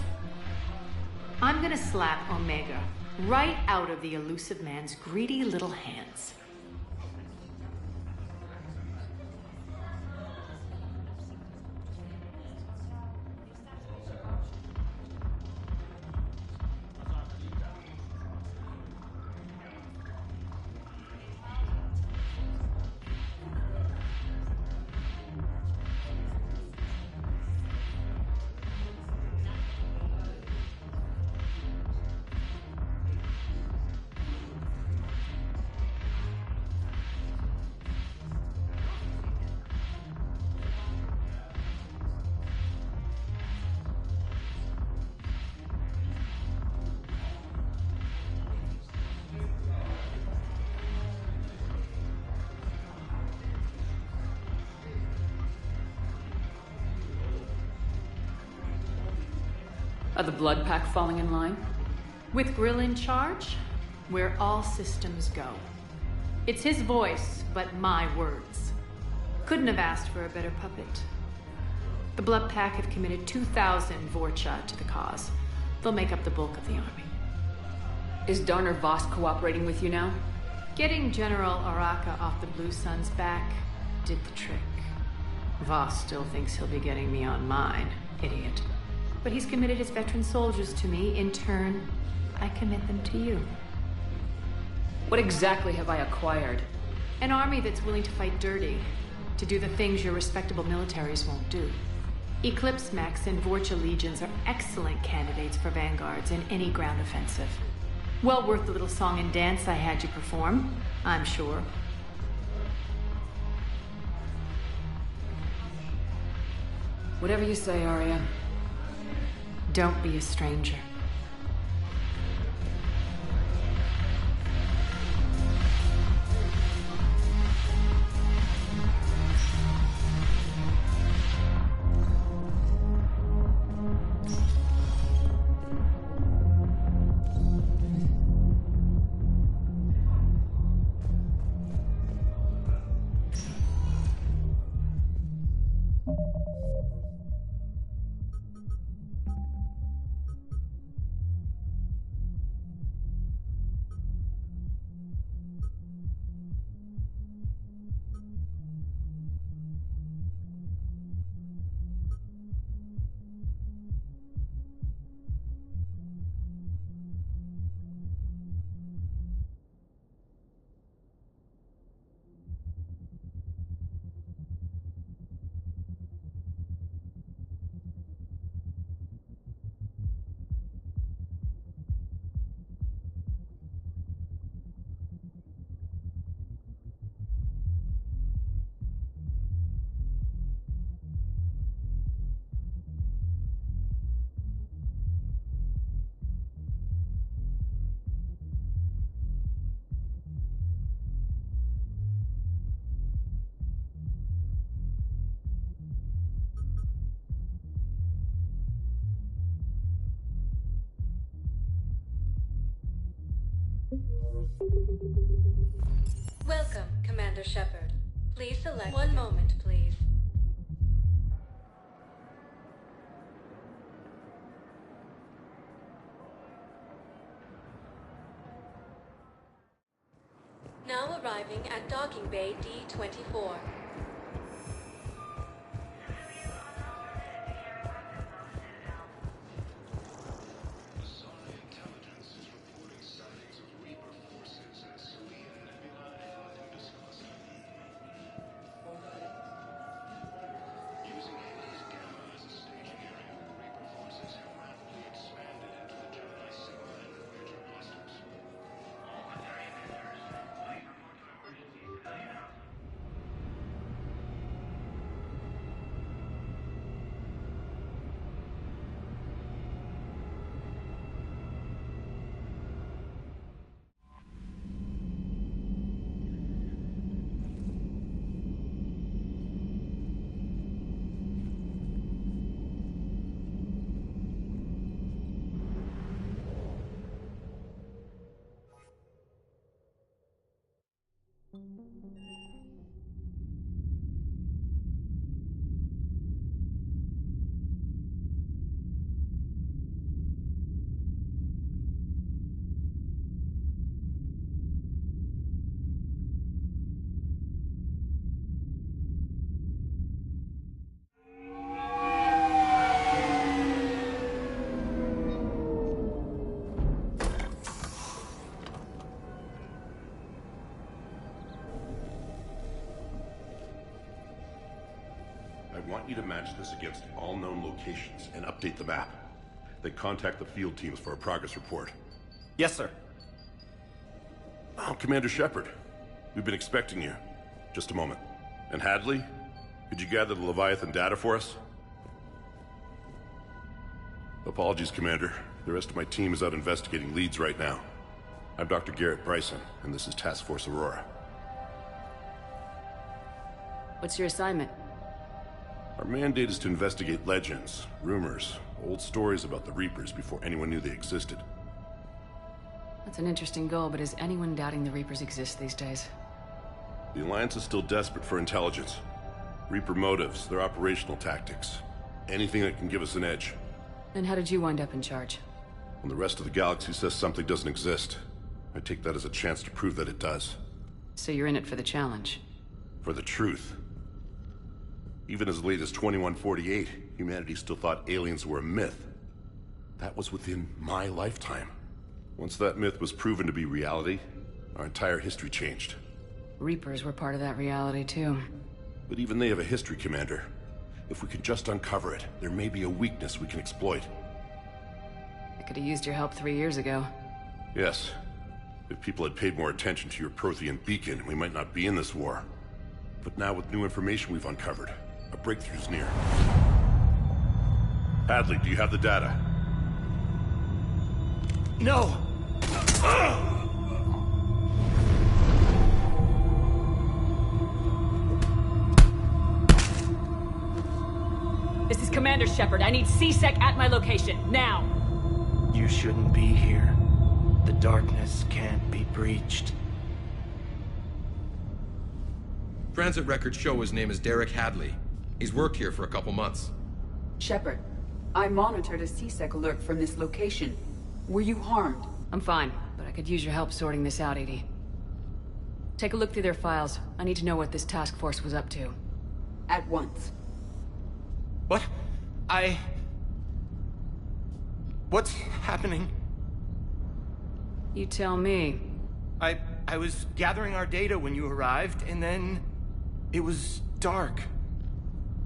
I'm gonna slap Omega right out of the elusive man's greedy little hands. Are the Blood Pack falling in line? With Grill in charge, where all systems go. It's his voice, but my words. Couldn't have asked for a better puppet. The Blood Pack have committed 2,000 Vorcha to the cause. They'll make up the bulk of the army. Is Darner Voss cooperating with you now? Getting General Araka off the Blue Sun's back did the trick. Voss still thinks he'll be getting me on mine, idiot. But he's committed his veteran soldiers to me. In turn, I commit them to you. What exactly have I acquired? An army that's willing to fight dirty, to do the things your respectable militaries won't do. Eclipse mechs and Vorcha legions are excellent candidates for vanguards in any ground offensive. Well worth the little song and dance I had you perform, I'm sure. Whatever you say, Arya. Don't be a stranger. Welcome, Commander Shepard. Please select. One moment, please. Now arriving at Docking Bay D-24. I want you to match this against all known locations and update the map. Then contact the field teams for a progress report. Yes, sir. Oh, Commander Shepard. We've been expecting you. Just a moment. And Hadley? Could you gather the Leviathan data for us? Apologies, Commander. The rest of my team is out investigating leads right now. I'm Dr. Garrett Bryson, and this is Task Force Aurora. What's your assignment? Our mandate is to investigate legends, rumors, old stories about the Reapers before anyone knew they existed. That's an interesting goal, but is anyone doubting the Reapers exist these days? The Alliance is still desperate for intelligence. Reaper motives, their operational tactics. Anything that can give us an edge. Then how did you wind up in charge? When the rest of the galaxy says something doesn't exist, I take that as a chance to prove that it does. So you're in it for the challenge? For the truth. Even as late as 2148, humanity still thought aliens were a myth. That was within my lifetime. Once that myth was proven to be reality, our entire history changed. Reapers were part of that reality, too. But even they have a history, Commander. If we can just uncover it, there may be a weakness we can exploit. I could have used your help 3 years ago. Yes. If people had paid more attention to your Prothean beacon, we might not be in this war. But now with new information we've uncovered, a breakthrough's near. Hadley, do you have the data? No! This is Commander Shepard. I need C-Sec at my location, now! You shouldn't be here. The darkness can't be breached. Transit records show his name is Derek Hadley. He's worked here for a couple months. Shepard, I monitored a C-Sec alert from this location. Were you harmed? I'm fine, but I could use your help sorting this out, Edie. Take a look through their files. I need to know what this task force was up to. At once. What? What's happening? You tell me. I was gathering our data when you arrived, and then it was dark.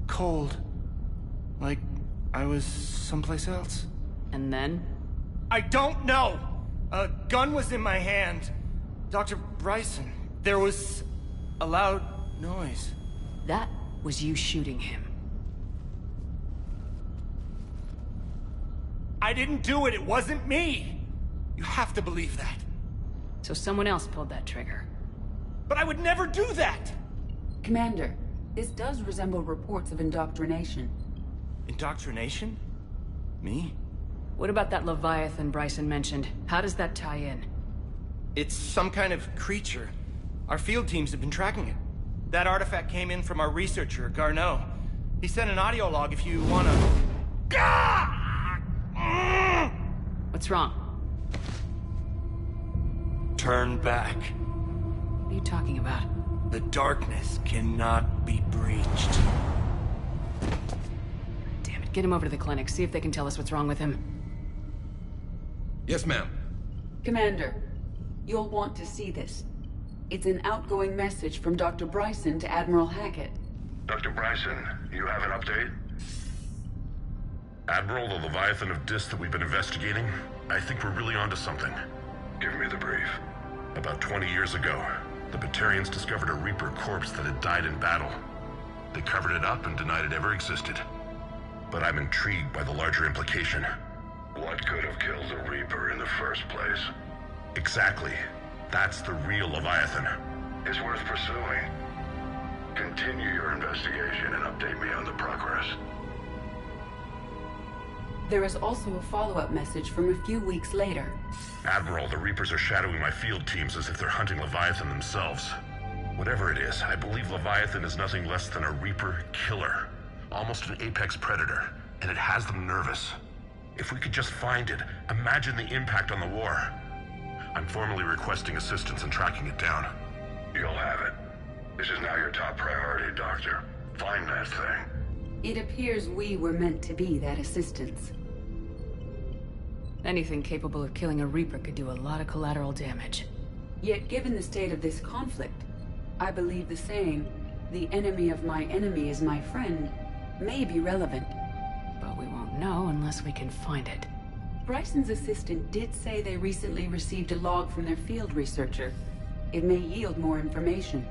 Cold. Like I was someplace else. And then? I don't know! A gun was in my hand. Dr. Bryson, there was a loud noise. That was you shooting him. I didn't do it, it wasn't me! You have to believe that. So someone else pulled that trigger. But I would never do that! Commander, this does resemble reports of indoctrination. Indoctrination? Me? What about that Leviathan Bryson mentioned? How does that tie in? It's some kind of creature. Our field teams have been tracking it. That artifact came in from our researcher, Garneau. He sent an audio log if you wanna... What's wrong? Turn back. What are you talking about? The darkness cannot be breached. Damn it, get him over to the clinic, see if they can tell us what's wrong with him. Yes, ma'am. Commander, you'll want to see this. It's an outgoing message from Dr. Bryson to Admiral Hackett. Dr. Bryson, you have an update? Admiral, the Leviathan of Dis that we've been investigating, I think we're really onto something. Give me the brief. About 20 years ago, the Batarians discovered a Reaper corpse that had died in battle. They covered it up and denied it ever existed. But I'm intrigued by the larger implication. What could have killed the Reaper in the first place? Exactly. That's the real Leviathan. It's worth pursuing. Continue your investigation and update me on the progress. There is also a follow-up message from a few weeks later. Admiral, the Reapers are shadowing my field teams as if they're hunting Leviathan themselves. Whatever it is, I believe Leviathan is nothing less than a Reaper killer. Almost an apex predator, and it has them nervous. If we could just find it, imagine the impact on the war. I'm formally requesting assistance in tracking it down. You'll have it. This is now your top priority, Doctor. Find that thing. It appears we were meant to be that assistance. Anything capable of killing a Reaper could do a lot of collateral damage. Yet given the state of this conflict, I believe the saying, "The enemy of my enemy is my friend," may be relevant. But we won't know unless we can find it. Bryson's assistant did say they recently received a log from their field researcher. It may yield more information.